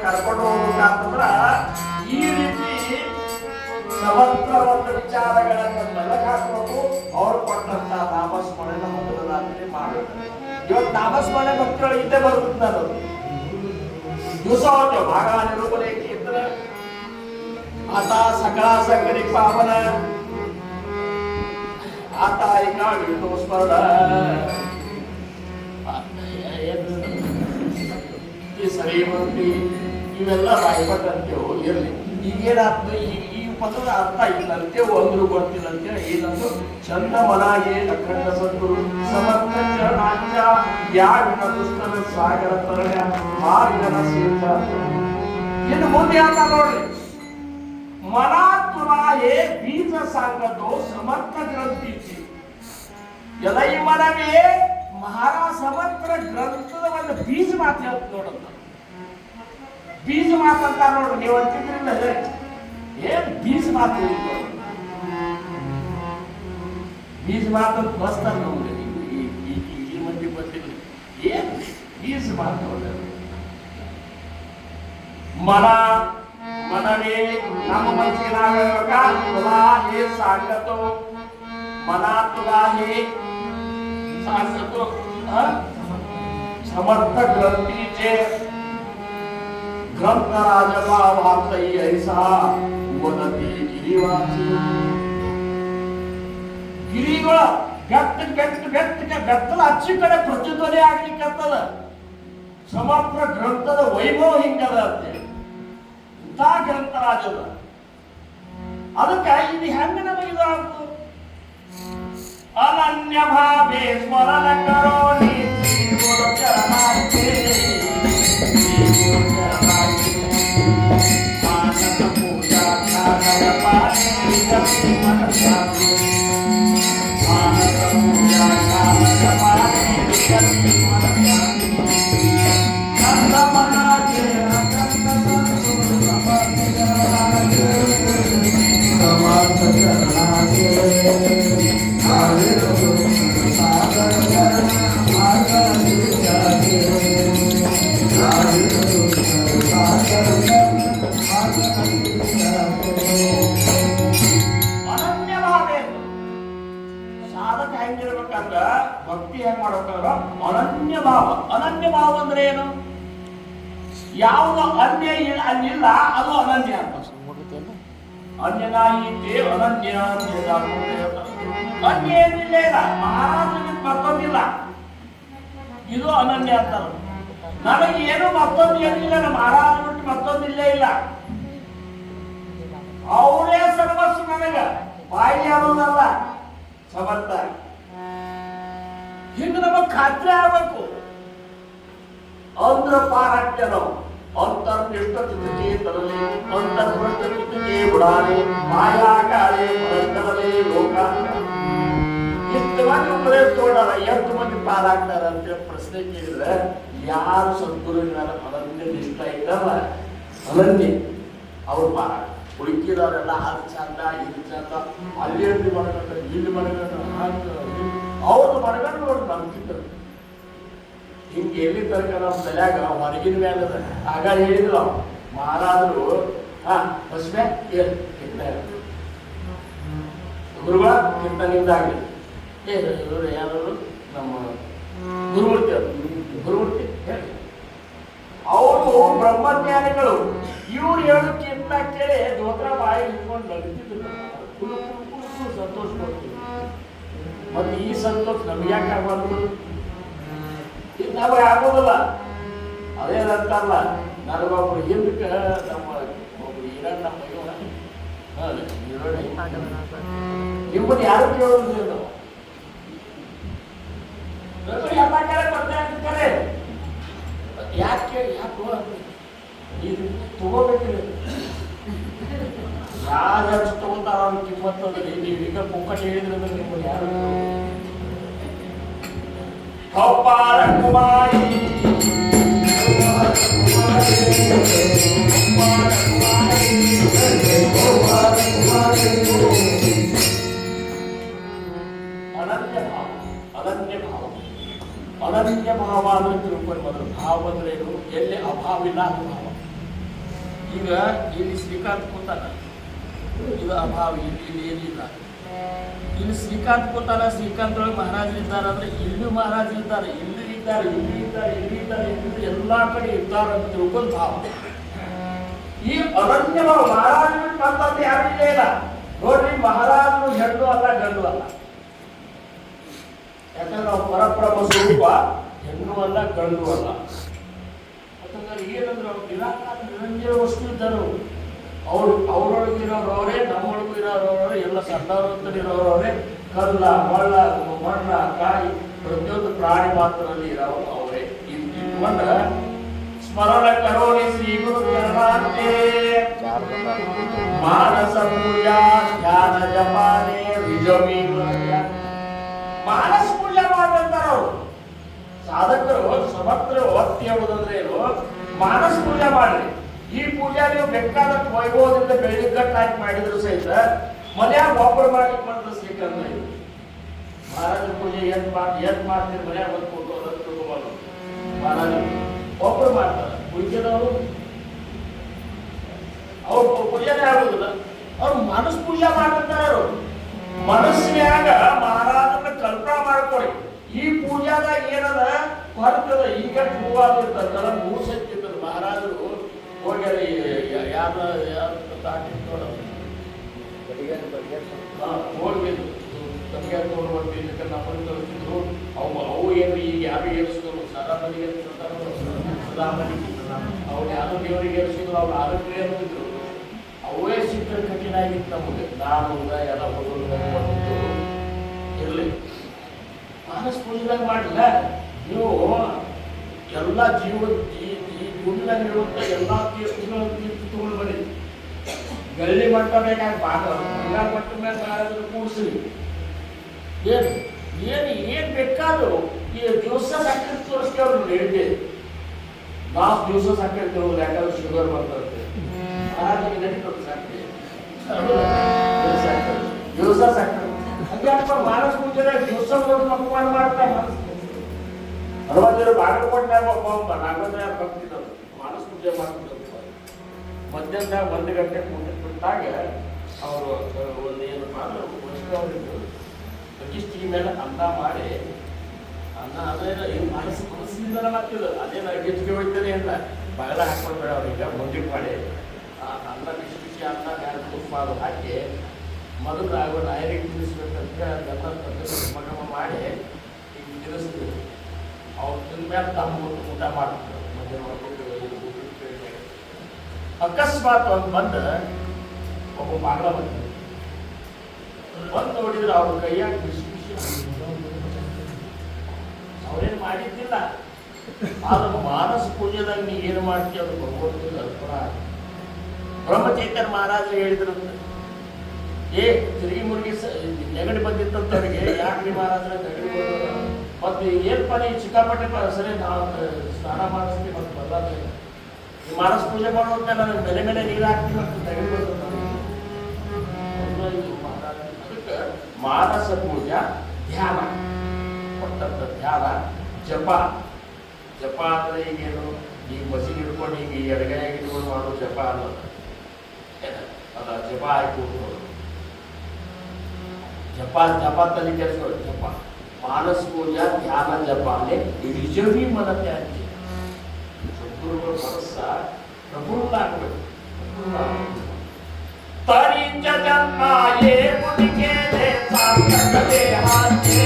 ಕರ್ಕೊಂಡು ಹೋಗ್ಬೇಕಂತಂದ್ರ ಈ ರೀತಿ ಸಮರ್ಥವಂತ ವಿಚಾರಗಳನ್ನ ಮೆಲಕ್ ಹಾಕಬೇಕು. ಅವ್ರು ಕೊಟ್ಟಂತ ನಾಮಸ್ಮರಣೆ ಮೊದಲ ರಾತ್ರಿ ಮಾಡಬೇಕು. ಇವತ್ತು ನಾಮಸ್ಮರಣೆ ಭಕ್ತರು ಇದ್ದೇ ಬರ್ತದೆ. दुसरा भागा निरूपणे केंद्र आता सकळा सकळी पावन आता एका विष्णू स्मरण ಈ ಸರಿ ಬಂದು ಇವೆಲ್ಲ ಬಾಯ್ಪಟ್ಟಂತೆವು ಇರಲಿ ಈಗೇನಾಗ್ತದೆ ಈ ಪದದ ಅರ್ಥ ಇಲ್ಲಂತೆ ಒಂದ್ರು ಗೊತ್ತಿಲ್ಲಂತೆ ಏನಂದು ಚಂದ ಮನಾಗೆ ಅಖಂಡ ಸದ್ಗುರು ಸಮರ್ಥ ಚರಣಾಂಚ ಯಾವಿನ ದುಷ್ಟರ ಸಾಗರ ತರಣ ಮಾರ್ಗನ ಸೇತ ಇನ್ನು ಮುಂದೆ ಅಂತ ನೋಡ್ರಿ ಮನಾತ್ಮನಾಯೇ ಬೀಜ ಸಾಂಗತೋ ಸಮರ್ಥ ಗ್ರಂಥಿಸಿ ಎಲೈ ಮನವೇ ಮಹಾರಾಜ ಸಮರ್ಥ ಗ್ರಂಥದ ಒಂದು ಬೀಜ ಮಾತು ಹೇಳ್ತ ನೋಡಂತ ಬೀಜ ಮಾತಂತ ನೋಡ್ರಿ ನೀವು ಅಂತಿದ್ರಿಂದ ಏನ್ ಬೀಜ ಮಾತು ಬೀಜ ಮಾತಂತ ಬಸ್ತಾರ ನೋಡ್ರಿ ಈ ಮಂದಿ ಬಂದಿಲ್ಲ ಏನ್ ಬೀಜ ಮಾತು ಮನವೇ ನಮ್ಮ ಮನಸ್ಸಿಗೆ ನಾವೇಳ್ಬೇಕಾ ತುಲಾ ಹೇ ಸಾಂಗತೋ ಮನ ತುಲಾ ಹೇ ಸಾಂಗತೋ समर्थ ग्रंथीचे ग्रंथ राजभावातही ऐसा वदती गिरीवासी ಗಿರಿಗಳ ಬೆತ್ತಲ ಅಚ್ಚಿ ಕಡೆ ಪ್ರತಿಧ್ವನಿ ಆಗ್ಲಿಕ್ಕತ್ತದ ಸಮರ್ಥ ಗ್ರಂಥದ ವೈಭವ ಹಿಂಗದ ಅಂತೆ ಇಂಥ ಗ್ರಂಥ ರಾಜದ ಅದಕ್ಕೆ ಇದು ಹೆಂಗ ನಮಗಿದಾಗ್ತು ಅನನ್ಯ ಭಾವೇ ಸ್ಮರಣ ಕರೋಣಿ ಭಕ್ತಿ ಹೆಂಗ್ ಮಾಡ್ಬೇಕಂದ್ರ ಅನನ್ಯ ಭಾವ. ಅನನ್ಯ ಭಾವ ಅಂದ್ರೆ ಏನು? ಯಾವುದು ಅನ್ಯ ಅಲ್ಲಿಲ್ಲ ಅದು ಅನನ್ಯ ಅಂತ. ಅನ್ಯನಾಯಿತೆ ಅನನ್ಯ ಅನ್ಯ ಏನಿಲ್ಲ ಇಲ್ಲ ಮಹಾರಾಜನಿಗೆ ಮತ್ತೊಂದಿಲ್ಲ, ಇದು ಅನನ್ಯ ಅಂತಾರ. ನನಗೆ ಏನು ಮತ್ತೊಂದು ಏನಿಲ್ಲ, ನಮ್ಮ ಮಹಾರಾಜ ಬಿಟ್ಟು ಮತ್ತೊಂದಿಲ್ಲೇ ಇಲ್ಲ, ಅವರೇ ಸರ್ವಸ್ವ ನನಗ ಬಾಯಿ ಅನ್ನೋದಲ್ಲ ಸಮರ್ಥ. ಹಿಂಗ ನಮಗ್ ಖಾತ್ರಿ ಆಗ್ಬೇಕು. ಅಂದ್ರ ಪಾರಾಟ್ಯ ನಾವು ಅಂತರ್ನಿಷ್ಠ ಚಿತ್ತಕ್ಕೆ ತರಲಿ ಅಂತರ್ಭ್ರಷ್ಟ ಚಿತ್ತಕ್ಕೆ ಬುಡಾಲಿ ಮಾಯಾಕಾಲೆ ಪರಂತರಲಿ ಲೋಕಾಂತ. ಎಷ್ಟು ಮಂದಿ ಉಪದೇಶ ತಗೊಂಡಾರ, ಎಷ್ಟು ಮಂದಿ ಪಾರಾಗ್ತಾರ ಅಂತ ಪ್ರಶ್ನೆ ಕೇಳಿದ್ರೆ ಯಾರು ಸದ್ಗುರುವಿನ ಅನನ್ಯ ನಿಷ್ಠ ಇದ್ದಾರ ಅನನ್ಯ ಅವ್ರು ಪಾರಾಗ. ಹುಡುಕಿದವರೆಲ್ಲ ಅದು ಚಂದ ಇದು ಚಂದ, ಅಲ್ಲಿ ಮನಗಂಡ ಇಲ್ಲಿ ಮನಗಂಡ ಅವ್ರದ್ದು ಮನಗಂಡು ನೋಡಿ ನಂಬಿದ್ರು. ಹಿಂಗೆ ಎಲ್ಲಿ ತನಕ ನಮ್ಮ ತಲೆಯಾಗ ಹೊರಗಿನ ಮೇಲೆ ಆಗ ಹೇಳಿದ್ರು ಮಹಾರಾಜರು ಬಸ್ಮೆ ಗುರುಗಳ ಕೀರ್ತನಿಂದಾಗಲಿ ಇವರು ಯಾರು ನಮ್ಮ ಗುರುಮೂರ್ತಿ ಗುರುಮೂರ್ತಿ ಹೇಳಿ ಅವರು ಬ್ರಹ್ಮಜ್ಞಾನಿಗಳು. ಇವ್ರು ಹೇಳೋಕ್ಕಿಂತ ಕೇಳಿ ದೋತ್ರ ಬಾಯಿ ಇಟ್ಕೊಂಡು ನಡೀತಿದ್ರು, ಸಂತೋಷ ಕೊಡ್ತೀವಿ. ಮತ್ತೆ ಈ ಸಂತೋಷ ನಮ್ಗೆ ಯಾಕೆ ಆಗ್ಬಾರ್ದು? ಇದು ನಮಗೆ ಆಗೋದಿಲ್ಲ. ಅದೇನಂತಾರಲ್ಲ, ನನಗೊಬ್ರು ಹಿಂದಕ್ಕೆ ನಮ್ಮ ಒಬ್ರು ಈರಣ್ಣ ನಮ್ಮ ನಿಮ್ಮನ್ನು ಯಾರು ಕೇಳೋದಿಲ್ಲ ನಾವು. ಎಲ್ಲ ಕಡೆ ಬರ್ತಾರೆ, ಯಾಕೆ ಇದು ತಗೋಬೇಕಿಲ್ಲ. ಯಾರು ಹೆಚ್ಚು ತಗೋತಾರ ಅವ್ರ ಕಿಮ್ಮತ್ತದ್ರಿ. ನೀವು ಈಗ ಪುಕ್ಕಟ್ ಹೇಳಿದ್ರೆ ನಿಮ್ಮನ್ನು ಯಾರು ಕಪ್ಪಾರ ಕುಮಾರಿ ಅನನ್ಯ ಭಾವ. ಅನನ್ಯ ಭಾವ ಅನನ್ಯ ಭಾವ ಅಂದ್ರೆ ತಿಳ್ಕೊಂಡು ಮೊದಲು ಭಾವ ಅಂದ್ರೆ ಏನು? ಎಲ್ಲಿ ಅಭಾವ ಇಲ್ಲ ಅದು ಭಾವ. ಈಗ ಇಲ್ಲಿ ಶ್ರೀಕಾಂತ್ ಕೂತಾನ, ಇದು ಅಭಾವ, ಇಲ್ಲಿ ಏನಿಲ್ಲ. ಇಲ್ಲಿ ಶ್ರೀಕಾಂತ್ ಕೂತಾನ, ಶ್ರೀಕಾಂತ್ ಒಳಗೆ ಮಹಾರಾಜರು ಇದ್ದಾರೆ ಅಂದ್ರೆ ಇಲ್ಲೂ ಮಹಾರಾಜರು ಇದ್ದಾರೆ, ಇಲ್ಲಿ ಇದ್ದಾರೆ, ಇಲ್ಲಿ ಇದ್ದಾರೆ, ಇಲ್ಲಿ ಇದ್ದಾರೆ, ಎಲ್ಲಾ ಕಡೆ ಇದ್ದಾರೆ ಅಂತ ತಿಳ್ಕೊಂಡು ಭಾವ. ಈ ಅರಣ್ಯ ಮಹಾರಾಜ ಮತ್ತೊಂದು ಯಾರು ಇಲ್ಲ. ನೋಡ್ರಿ, ಮಹಾರಾಜರು ಹೆಣ್ಣು ಅಲ್ಲ, ಗಂಡು ಅಲ್ಲ. ಯಾಕಂದ್ರೆ ನಾವು ಪರಬ್ರಹ್ಮ ಸ್ವರೂಪ, ಹೆಣ್ಣು ಅಲ್ಲ, ಗಂಡು ಅಲ್ಲ. ಯಾಕಂದ್ರೆ ಏನಂದ್ರೆ ಅವ್ರು ನಿರಾಕಾರ ನಿರಂಜನ ವಸ್ತು ಇದ್ದರು. ಅವ್ರೊಳಗಿರೋರು ಅವರೇ, ನಮ್ಮೊಳಗೂ ಇರೋರವರೇ, ಎಲ್ಲ ಸಣ್ಣವರೇ, ಕಲ್ಲ, ಮಣ್ಣ, ಕಾಯಿ, ಪ್ರತಿಯೊಂದು ಪ್ರಾಣಿ ಮಾತ್ರದಲ್ಲಿ ಇರೋರು ಅವರೇ. ಇಟ್ಕೊಂಡ ಸ್ಮರಣ ಕರೋಣಿ ಶ್ರೀ ಗುರು ಚರಣಾಂತೆ ಮಾನಸ ಪೂಜಾ ಧ್ಯಾನ ಜಪಾನೆ ರಿಜವಿ. ಮಾನಸ ಪೂಜೆ ಮಾಡ್ತಾರೆ ಅವರು ಸಾಧಕರು. ಸಮಗ್ರ ಭಕ್ತಿ ಎಂಬುದಂದ್ರೆ ಏನು? ಮಾನಸ ಪೂಜೆ ಮಾಡ್ರಿ. ಈ ಪೂಜೆ ನೀವು ಬೇಕಾದಷ್ಟು ವೈಭವದಿಂದ ಬೆಳ್ಳಿಗಟ್ಟಾಗಿ ಮಾಡಿದ್ರು ಸಹಿತ ಮನ್ಯಾಗ ಒಬ್ಬರು ಮಾಡ್ಲಿಕ್ಕೆ ಬಂದ ಶ್ರೀಕಂದ್ರೆ ಮಹಾರಾಜರ ಪೂಜೆ ಏನ್ ಮಾಡ್ತೀರಿ ಮನ್ಯಾಗ ಬಂದು ಕೊಟ್ಟು ಮಹಾರಾಜ ಒಬ್ಬರು ಮಾಡ್ತಾರೆ. ಪೂಜೆದವರು ಅವ್ರು ಪೂಜೆನೇ ಆಗುದಿಲ್ಲ. ಅವ್ರು ಮನಸ್ಸು ಪೂಜೆ ಮಾಡ್ತಾರೆ. ಅವರು ಮನಸ್ಸಿನಾಗ ಮಹಾರಾಜನ ಕಲ್ಪನಾ ಮಾಡ್ಕೊಡಿ. ಈ ಪೂಜಾದಾಗ ಏನದ ಹೊರತದ. ಈಗ ಹೂವಾಗಿರ್ತದಲ್ಲ, ಮೂರು ಸತಿ ಇರ್ತದ. ಮಹಾರಾಜರು ಹೋಗ್ಯಾರ, ಯಾರ ತಾಟಿ ಹೋಗ್ಬೇಕು ತಮಗೆ ತೋರ್ಬೇಕು. ನಮ್ಮನ್ನು ಅವು ಏನು ಈಗ ಯಾರು ಏರಿಸಿದ್ರು ಸದಾ ಮನೆಗೆ ಅವ್ರು ಯಾರು ದೇವರಿಗೆ ಏರಿಸಿದ್ರು. ಅವ್ರು ಆರೋಗ್ಯ ಇದ್ರು. ಅವೇ ಸಿಕ್ಕ ಕಠಿಣ ಆಗಿತ್ತು ನಮಗೆ. ನಾನು ಎಲ್ಲ ಹೋಗೋದು ಇರಲಿ. ಮಾನಸ ಪೂಜೆದಾಗ ಮಾಡಿಲ್ಲ. ನೀವು ಎಲ್ಲ ಈ ಭೂಮಿದಾಗ ಇರುವಂತ ಎಲ್ಲಾ ತೀರ್ಥಗಳನ್ನು ತಗೊಂಡು ಬನ್ನಿ. ಗಳ್ಳಿ ಮಟ್ಟ ಬೇಕಾಗಿ ಬಂಗಾರ ಮಟ್ಟ ಮೇಲೆ ಮಹಾರಾಜರು ಕೂಡಿಸ್ರಿ. ಏನ್ ಬೇಕಾದ್ರು ಈ ದಿವಸ ಸಕ್ಕರೆ ತೋರಿಸ್ತೇವ್ರು ಹೇಳಿದ್ದೆ. ನಾಲ್ಕು ದಿವಸ ಸಕ್ಕರೆ ತಗೋದು, ಯಾಕಂದ್ರೆ ಶುಗರ್ ಬರ್ತದೆ. ಮಹಾರಾಜರಿಗೆ ನಡೀತದೆ ಸಕ್ಕರೆ, ದಿವಸ ಸಕ್ಕರೆ. ಹಂಗ್ಯಾಕ ಮಾನಸ ಪೂಜೆದಾಗ ದಿವಸ ಅಪಮಾನ ಮಾಡ್ತಾರೆ. ಅರವತ್ತೇಳು ಬಾಗಲಕೋಟೆನಾಗ ಒಬ್ಬ ನಾಗರಾಜ ಭಕ್ತಿದ್ರು ಮಾನಸ ಪೂಜೆ ಮಾಡ್ತಿದ್ರು. ಮಧ್ಯಾಹ್ನದಾಗ 1 ಗಂಟೆ ಬಿಟ್ಟಾಗ ಅವರು ಒಂದು ಏನು ಮಾಡಿದ್ರು, ಪ್ರತಿಷ್ಠಿಗೆ ಮೇಲೆ ಅನ್ನ ಮಾಡಿ, ಅನ್ನ ಅದೇನ ಏನು ಮನಸ್ಸಿನಿಂದ ಮಾಡ್ತಿದ್ರು. ಅದೇನ ಗಿಚ್ಚಿಗೆ ಹೋಗ್ತದೆ ಅಂತ ಬಗಲ ಹಾಕೊಳ್ಬೇಡ ಅವ್ರಿಗೆ. ಮುಂದಿಟ್ಟು ಮಾಡಿ ಅನ್ನ ಬಿಸಿ ಬಿಸಿ ಅನ್ನ ಮೇಲೆ ತುಪ್ಪ ಅದು ಹಾಕಿ ಮೊದಲು ಆಗೋ ನಾಯರಿಗೆ ತಿನ್ನಿಸ್ಬೇಕಂತ ಮಗಮ ಮಾಡಿ ಈಗ ತಿನ್ನಿಸ್ತೀವಿ. ಅವ್ರು ತಿಂದ್ಮೇಲೆ ತಮ್ಮ ಊಟ ಮಾಡ್ತಿದ್ರು. ಅಕಸ್ಮಾತ್ ಒಂದು ಬಂದು ಒಬ್ಬ ಬಾಗ್ಲ ಬಂದು ನೋಡಿದ್ರೆ ಅವ್ರ ಕೈಯಾಗ ಬಿಸಿ ಬಿಸಿ ಅವ್ರೇನು ಮಾಡಿದ್ದಿಲ್ಲ. ಆದ್ರೆ ಮಾನಸ ಪೂಜೆದಾಗ ನೀ ಏನು ಮಾಡ್ತೀವಿ ಅದು ಭಗವಂತನಿಗೆ ಅರ್ಪಣ. ಬ್ರಹ್ಮಚೈತನ್ಯ ಮಹಾರಾಜರು ಹೇಳಿದ್ರಂತೆ, ತಿರುಗಿ ಮುರುಗಿ ನೆಗಡಿ ಬಂದಿತ್ತಂತವ್ರಿಗೆ, ಯಾಕೆ ಮಹಾರಾಜರ ನೆಗಡಿ ಬಂದ ಮತ್ತೆ ಏನ್ ಪನಿ ಚಿಕ್ಕಾಪಟ್ಟೆ ಸರಿ ನಾವು ಸ್ನಾನ ಮಾಡಿಸ್ತೀವಿ. ಮತ್ತೆ ಬರಲ್ಲ ಈ ಮಾನಸ ಪೂಜೆ ಮಾಡುವಂತೆ ನನಗೆ ಮೇಲೆ ಮೇಲೆ ನೀರು ಹಾಕ್ತೀವಿ ಅಂತ ನೆಗಡಿ ಬರ್ತದೆ. ಅದಕ್ಕೆ ಮಾನಸ ಪೂಜಾ ಧ್ಯಾನ ಕೊಟ್ಟಂತ ಧ್ಯಾನ. ಜಪ ಅಂದ್ರೆ ಈಗೇನು ಈಗ ಮಸೀದಿ ಹಿಡ್ಕೊಂಡು ಈಗ ಎಡಗೈಯಾಗಿ ಇಟ್ಕೊಂಡು ಮಾಡೋ ಜಪ ಅನ್ನೋದು ಅದ ಜಪ ಆಯ್ತು. ಜಪ ತಲೆ ಕೆಲ್ಸಗಳು ಜಪ. ಮಾನಸ ಪೂಜಾ ಧ್ಯಾನ ಜಪಾನೆ ರಿಜವಿ ಮನ ತ್ಯಾಜ್ಯ. ಸದ್ಗುರುಗಳ ಮನಸ್ಸ ಪ್ರಫುಲ್ಲ ಆಗಬೇಕು. ತರಿಂಚ ಜನ್ಮಾಯೇ ಮುನಿಕೇಲೆ ಸಾರ್ಥಕತೆ ಹಾಗೆ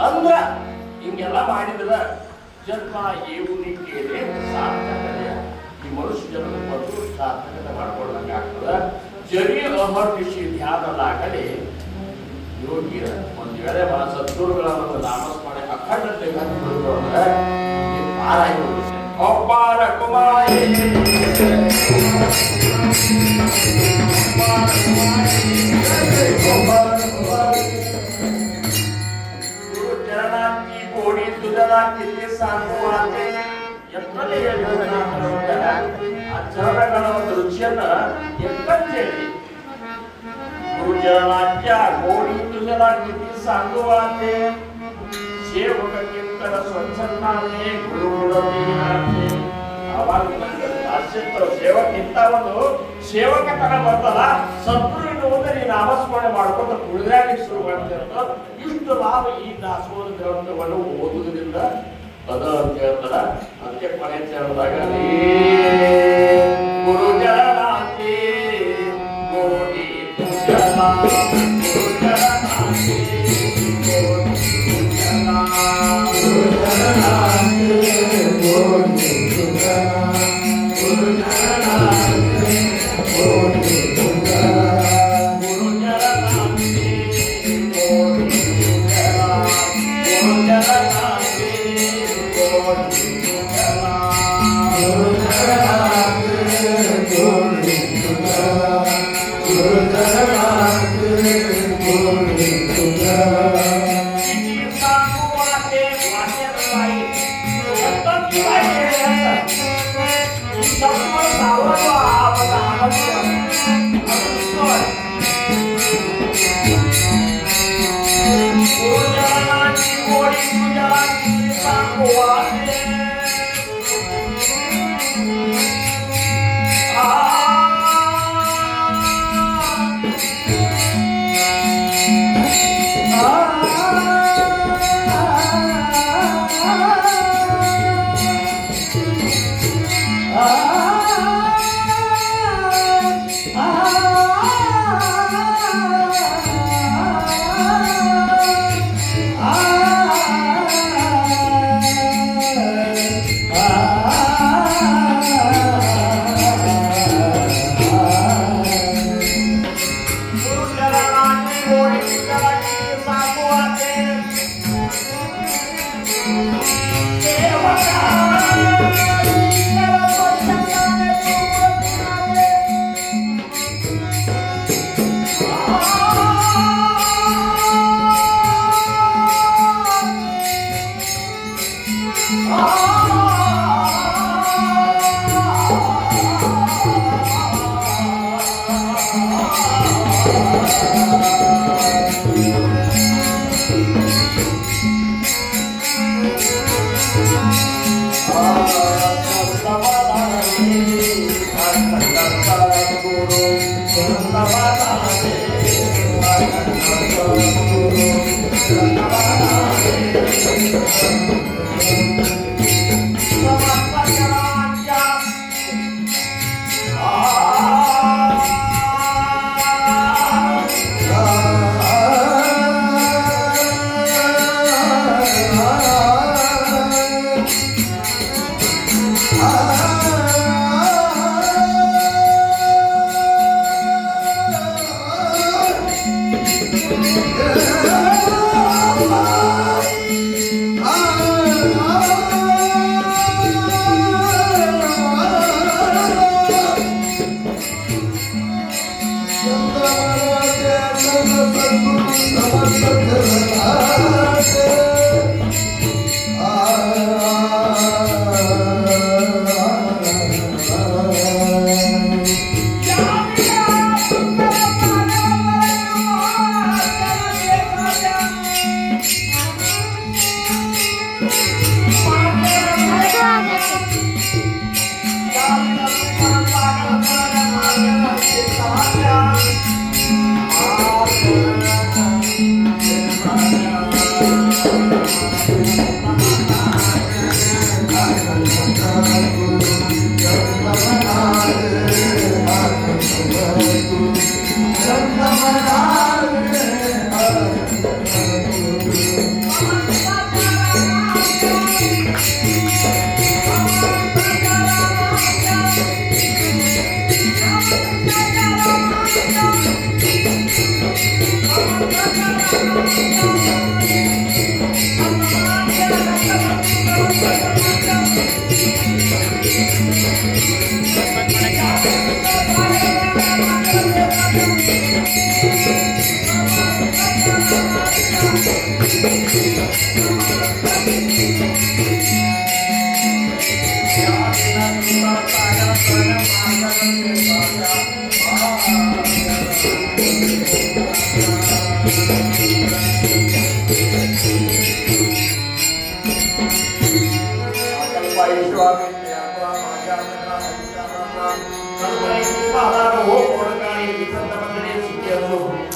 ಅಂದ್ರ ಹಿಂಗೆಲ್ಲ ಮಾಡಿದ್ರ ಜನ್ಮ ಏವುನಿಕೆಯಲ್ಲಿ ಸಾರ್ಥಕತೆ. ಈ ಮನುಷ್ಯ ಜನ್ಮ ಬಂದು ಸಾರ್ಥಕತೆ ಮಾಡ್ಕೊಳ್ಳಂಗೆ ಆಗ್ತದ. ಜರಿ ಅಮರ್ಷಿ ಧ್ಯಾನಲಾಗಲಿ ಯೋಗಿಯ ಒಂದು ಬೇರೆ ಸದ್ಗುರುಗಳ ಒಂದು ನಾಮಸ್ಮರಣೆ ಅಖಂಡತೆ ಅಂದ್ರೆ ಪಾರಾಯಿ ಹೋಗುತ್ತೆ. ಒಬ್ಬಾರ ಕುಮಾರಿ ಗುರು ಚರಣಾಂತಿ ಕೋಡಿ ತುಜಲ ಕಿಲ್ಲಿ ಸಾಕುವಾತೆ ಎತ್ತಲೇ ಆ ಚರಣಗಳ ಒಂದು ರುಚಿಯನ್ನ ಎತ್ತಂತೇಳಿ ಗುರುಚರಣಾಚ್ಯ ಕೋಡಿ ತುಜಲ ಕಿಲ್ಲಿ ಸಾಕುವಾತೆ ಸೇವಕ ಕಿಂಕರ ಸ್ವಚ್ಛನಾಮೆ ಗುರುಗುಣವೀನಾಥೆ. ಅವಾಗ ಸೇವಕ್ಕಿಂತ ಒಂದು ಸೇವಕತನ ಬರ್ತಲ್ಲ, ಸದ್ಗುರುವಿನ ಮುಂದೆ ನೀನು ನಾಮಸ್ಮರಣೆ ಮಾಡ್ಕೊಂಡು ಕುಳಿದಾಡಲಿಕ್ಕೆ ಶುರು ಮಾಡ್ತಿರ್ತ. ಇಷ್ಟು ಲಾಭ ಈ ದಾಸೋಹ ಗ್ರಂಥವನ್ನು ಓದುವುದರಿಂದ ಅದ ಅಂತ ಹೇಳ್ತಾರ. ಅದಕ್ಕೆ ಕೊನೆ ಚರಣದಾಗ ಗುರು ಚರಣಾಂತಿ ಕೋಟಿ ತುಜಲ ಗುರು ಚರಣಾಂತಿ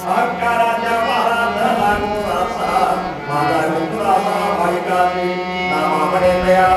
अहंकाराच्या महाराज लागू असा माझा मित्र असा भाविकांनी नामामध्ये तयार